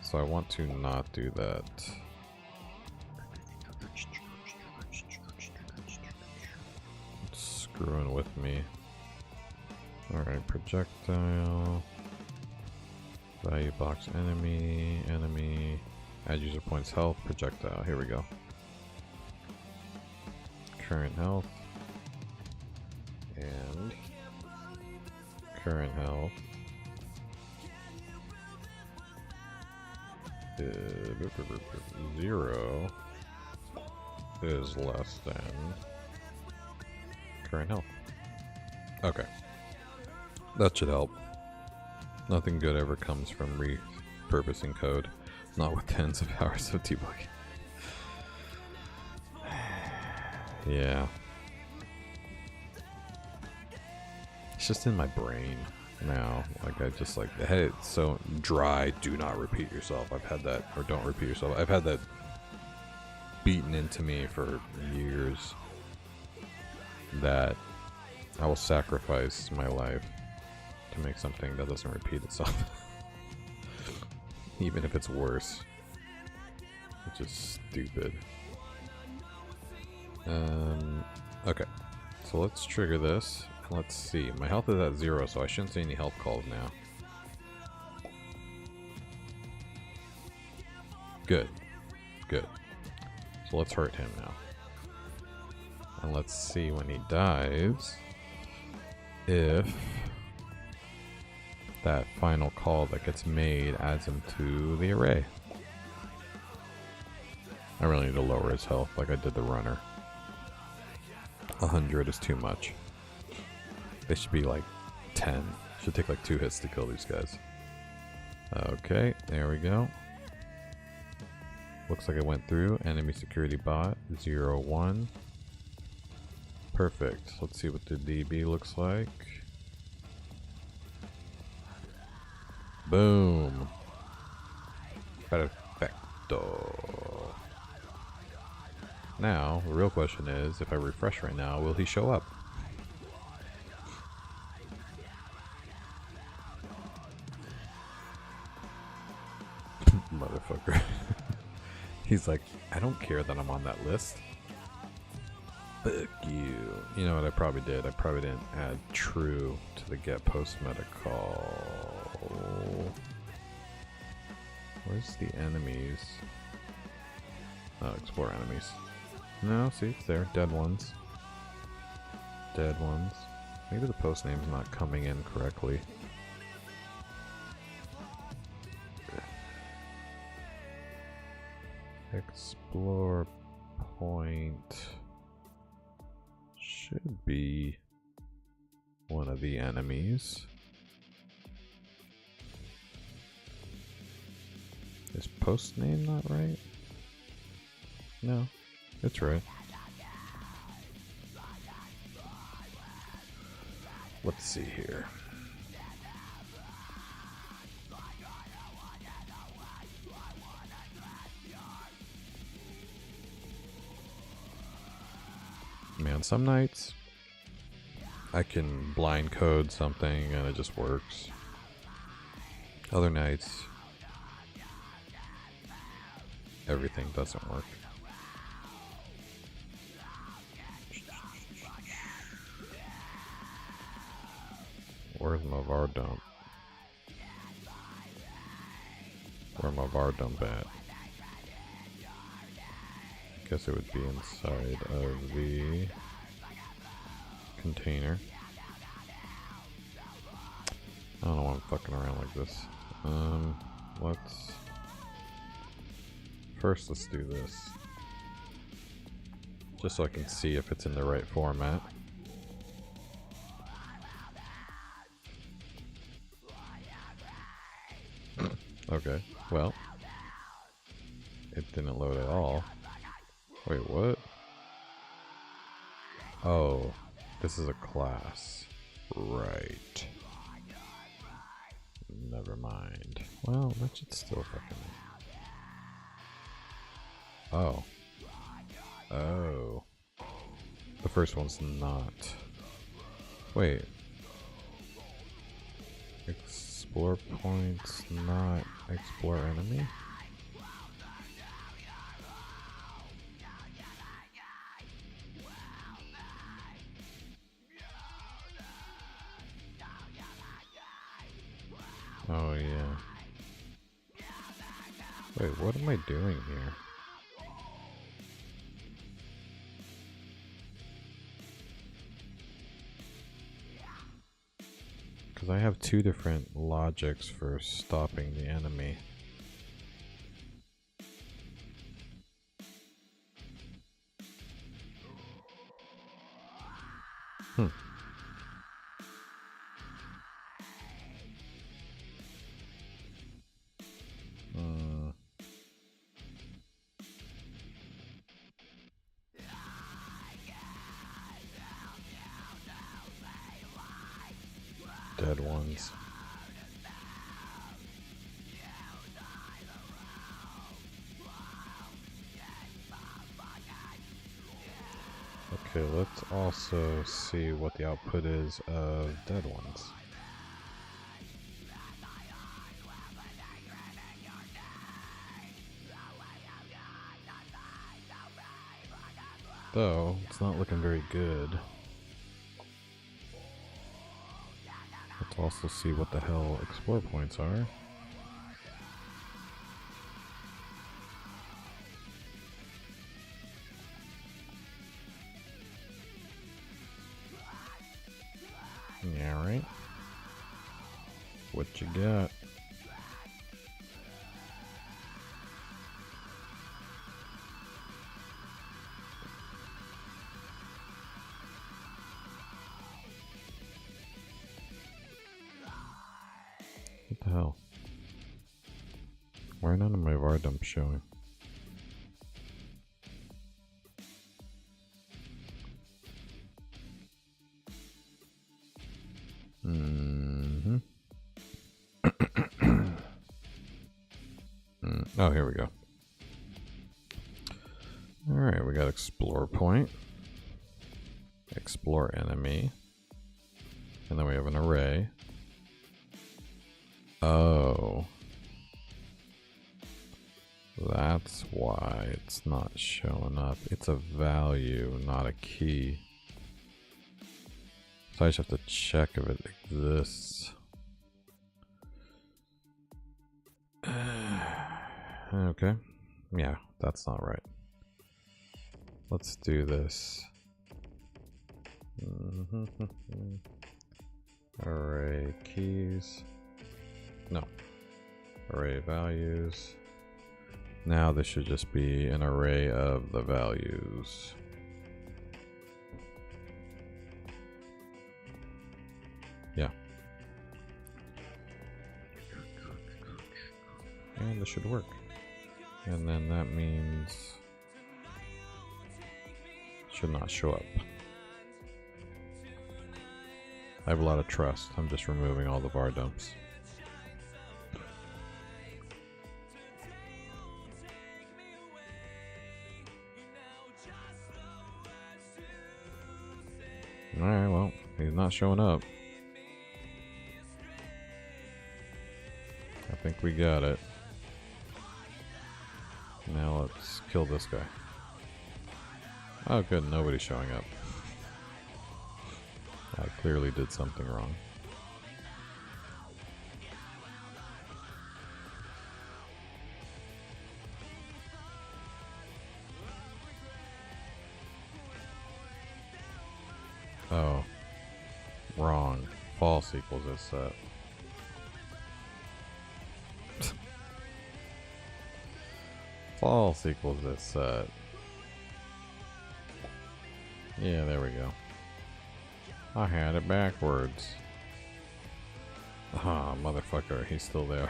So I want to not do that. It's screwing with me. Alright, projectile. Value box enemy, enemy. Add user points health, projectile. Here we go. Current health. And current health. 0 is less than current health. Okay. That should help. Nothing good ever comes from repurposing code. Not with tens of hours of debugging. Yeah. It's just in my brain now. Like, I just like, hey, it's so dry, do not repeat yourself. I've had that, or don't repeat yourself. I've had that beaten into me for years that I will sacrifice my life to make something that doesn't repeat itself. Even if it's worse. Which is stupid. Okay. So let's trigger this. And let's see. My health is at 0, so I shouldn't see any health calls now. Good. Good. So let's hurt him now. And let's see when he dies if that final call that gets made adds him to the array. I really need to lower his health like I did the runner. 100 is too much. They should be like 10. Should take like 2 hits to kill these guys. Okay, there we go. Looks like it went through. Enemy security bot 0-1. Perfect. Let's see what the DB looks like. Boom. Perfecto. Now, the real question is, if I refresh right now, will he show up? Motherfucker. He's like, I don't care that I'm on that list. Fuck you. You know what I probably did? I probably didn't add true to the get post meta call. Where's the enemies? Oh, explore enemies. No, see, it's there. Dead ones. Dead ones. Maybe the post name's not coming in correctly. Explore point should be one of the enemies. Is post name not right? No, it's right. Let's see here. Man, some nights I can blind code something and it just works. Other nights everything doesn't work. Where's my var dump? Where my var dump at? Guess it would be inside of the container. I don't know why I'm fucking around like this. Let's do this. Just so I can see if it's in the right format. Okay, well, it didn't load at all. Wait, what? Oh, this is a class. Right. Never mind. Well, that should still fucking... Oh. Oh. The first one's not. Wait. explore points, not explore enemy. Oh yeah. Wait, what am I doing here? Because I have two different logics for stopping the enemy. Dead ones. Okay, let's also see what the output is of dead ones. Though, it's not looking very good. Let's also see what the hell explore points are. Yeah, right. What you got? What the hell? Why are none of my var dumps showing? Oh, here we go. Alright, we got explore point, explore enemy, and then we have an array. Oh. That's why it's not showing up. It's a value, not a key. So I just have to check if it exists. Okay. Yeah, that's not right. Let's do this. Array keys. No. Array values. Now this should just be an array of the values. Yeah. And this should work. And then that means it should not show up. I have a lot of trust. I'm just removing all the var dumps. Alright, well, he's not showing up. I think we got it. Now let's kill this guy. Oh good, nobody's showing up. I clearly did something wrong. Oh. Wrong. False equals this set. False equals this set. Yeah, there we go. I had it backwards. Ah, oh, motherfucker, he's still there.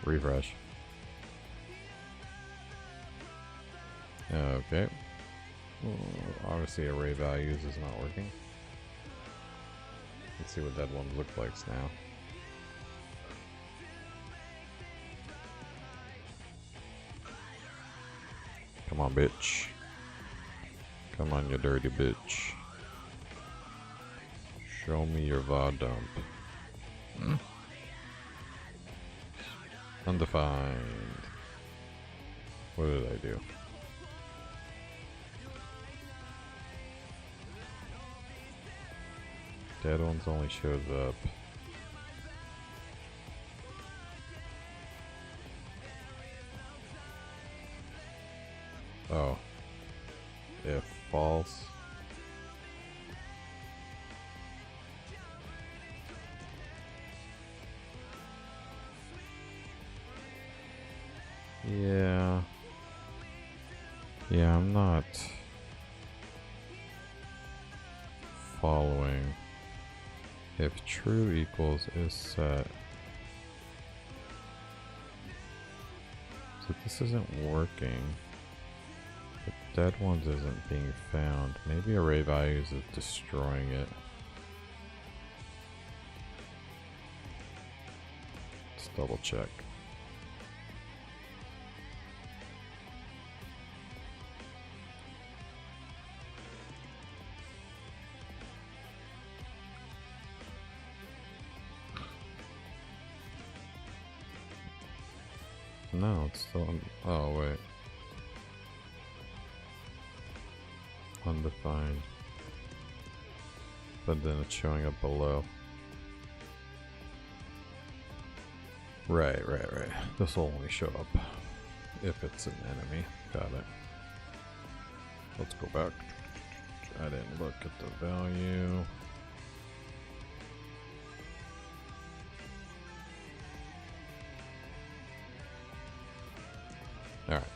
Refresh. Okay. Well, obviously array values is not working. Let's see what that one looks like now. Come on, bitch. Come on, you dirty bitch. Show me your var dump. Undefined. What did I do? Dead ones only shows up. Oh. If false. Yeah. Yeah, I'm not following. If true equals is set. So this isn't working. The dead ones isn't being found. Maybe array values is destroying it. Let's double check. No, it's still oh wait. Undefined. But then it's showing up below. Right. This will only show up if it's an enemy. Got it. Let's go back. I didn't look at the value. Alright.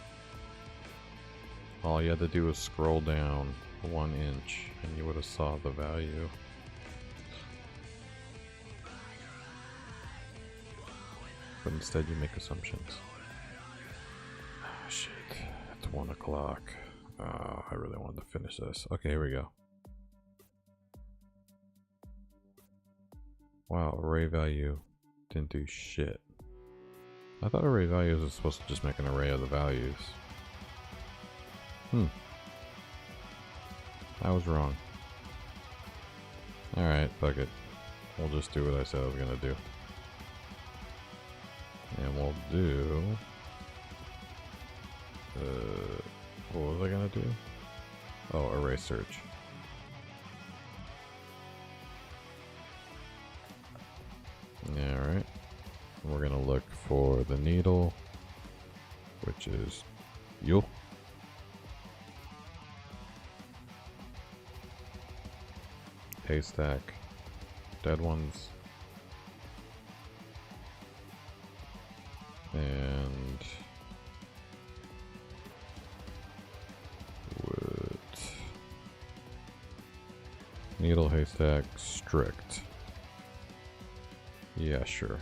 All you had to do was scroll down 1 inch and you would have saw the value. But instead you make assumptions. Oh, shit. It's 1 o'clock. I really wanted to finish this. Okay, here we go. Wow, array value didn't do shit. I thought array values was supposed to just make an array of the values. I was wrong. Alright, fuck it. We'll just do what I said I was gonna do. And we'll do... what was I gonna do? Oh, array search. Alright. We're gonna look for the needle, which is you. Haystack, dead ones, and wood. Needle, haystack, strict. Yeah, sure.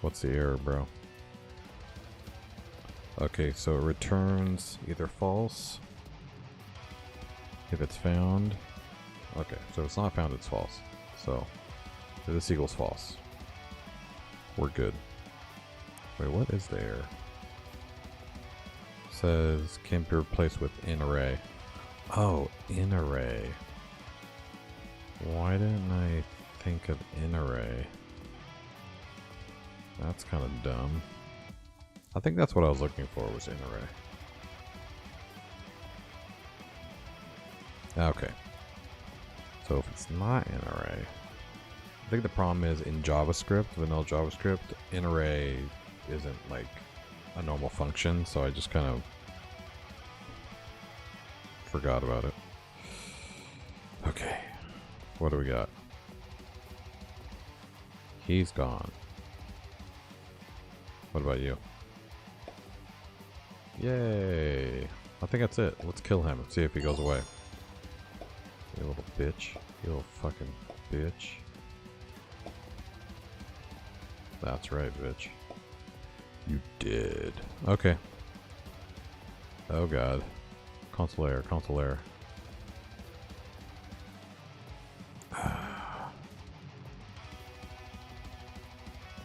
What's the error, bro? Okay, so it returns either false if it's found. Okay, so if it's not found, it's false. So this equals false. We're good. Wait, what is there? It says can be replaced with in array. Oh, in array. Why didn't I think of in array? That's kind of dumb. I think that's what I was looking for, was in array. Okay. So if it's not in array, I think the problem is in JavaScript, vanilla JavaScript, in array isn't like a normal function, so I just kind of forgot about it. Okay. What do we got? He's gone. What about you? Yay! I think that's it. Let's kill him and see if he goes away. You little bitch. You little fucking bitch. That's right, bitch. You did. Okay. Oh god. Console error, console error.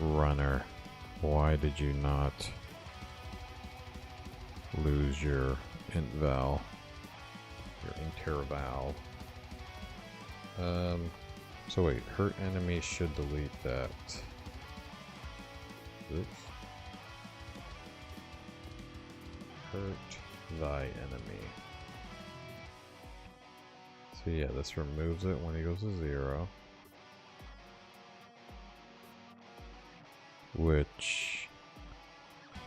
Runner. Why did you not lose your int val? Your interval. So wait, hurt enemy should delete that. Oops. Hurt thy enemy. So yeah, this removes it when he goes to 0. Which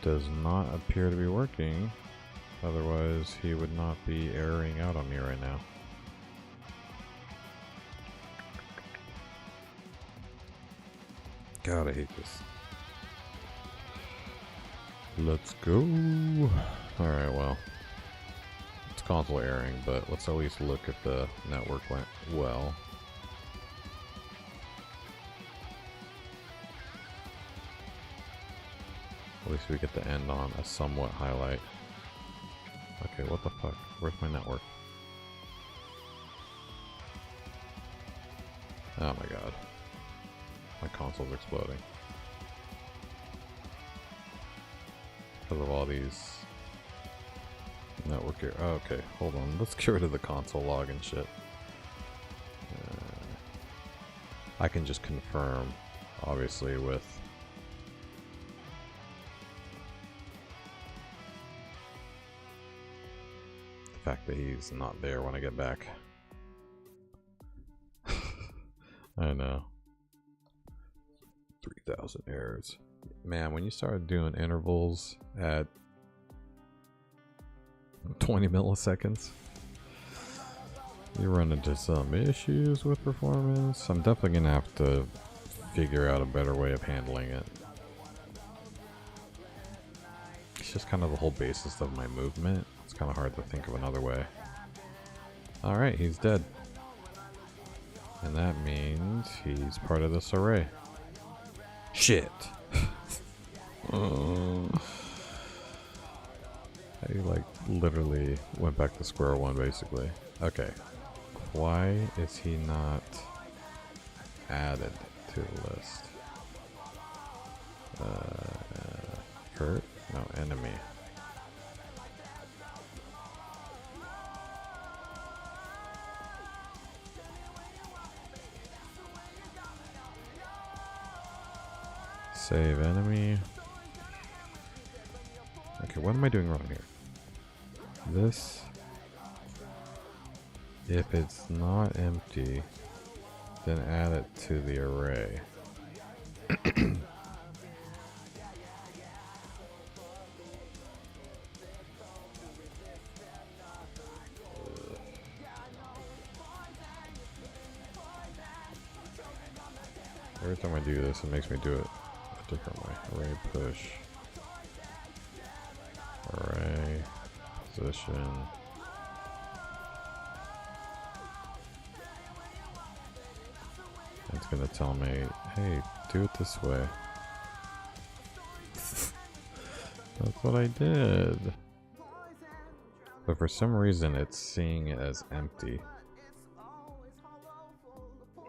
does not appear to be working. Otherwise, he would not be erroring out on me right now. God, I hate this. Let's go. Alright, well. It's console erroring, but let's at least look if the network went well. At least we get to end on a somewhat highlight. Okay, what the fuck? Where's my network? Oh my god. My console's exploding. Because of all these network here. Oh, okay, hold on. Let's get rid of the console log and shit. I can just confirm, obviously, with the fact that he's not there when I get back. I know. 3,000 errors. Man, when you start doing intervals at 20 milliseconds, you run into some issues with performance. I'm definitely gonna have to figure out a better way of handling it. It's just kind of the whole basis of my movement. It's kind of hard to think of another way. Alright, he's dead. And that means he's part of this array. Shit. I like literally went back to square one basically. Okay. Why is he not added to the list? Hurt? No, enemy. Save enemy. Okay, what am I doing wrong here? This, if it's not empty, then add it to the array. Every time I do this, it makes me do it a different way. Array push. Array position. It's gonna tell me, hey, do it this way. That's what I did. But for some reason, it's seeing it as empty.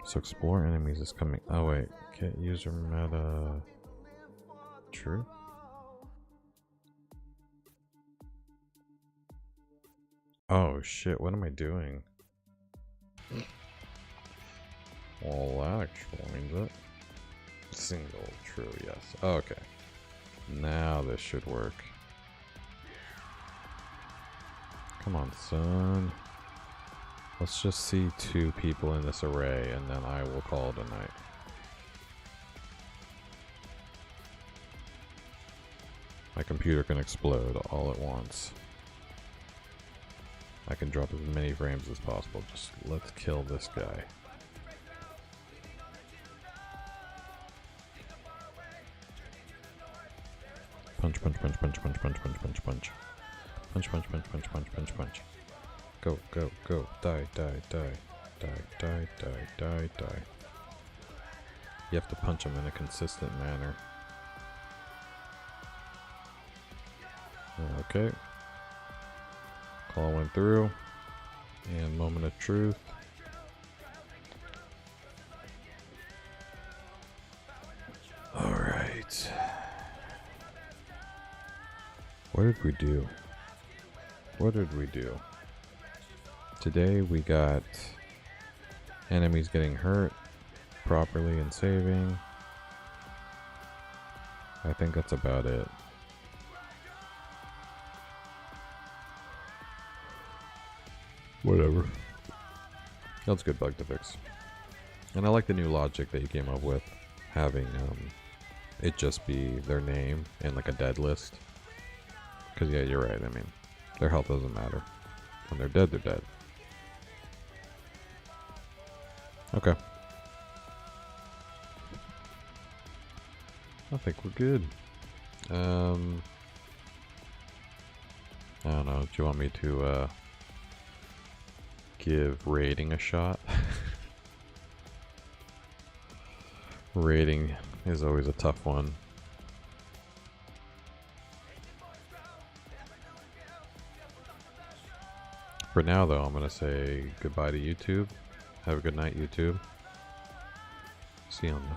So explore enemies is coming. Oh wait, get user meta. True. Oh shit, what am I doing? Well, that explains it. Single, true, yes. Oh, okay. Now this should work. Come on, son. Let's just see 2 people in this array, and then I will call it a night. My computer can explode all at once. I can drop as many frames as possible. Just let's kill this guy. Punch, punch, punch, punch, punch, punch, punch, punch, punch. Punch, punch, punch, punch, punch, punch, punch. Go, go, go. Die, die, die. Die, die, die, die, die. You have to punch him in a consistent manner. Okay. Call went through. And moment of truth. Alright. What did we do? What did we do? Today we got Enemies getting hurt properly and saving. I think that's about it. Whatever. That's a good bug to fix. And I like the new logic that you came up with, having it just be their name in like a dead list. Because yeah, you're right. I mean, their health doesn't matter. When they're dead, they're dead. Okay. I think we're good. I don't know. Do you want me to give rating a shot? Rating is always a tough one. For now, though, I'm going to say goodbye to YouTube. Have a good night, YouTube. See you on the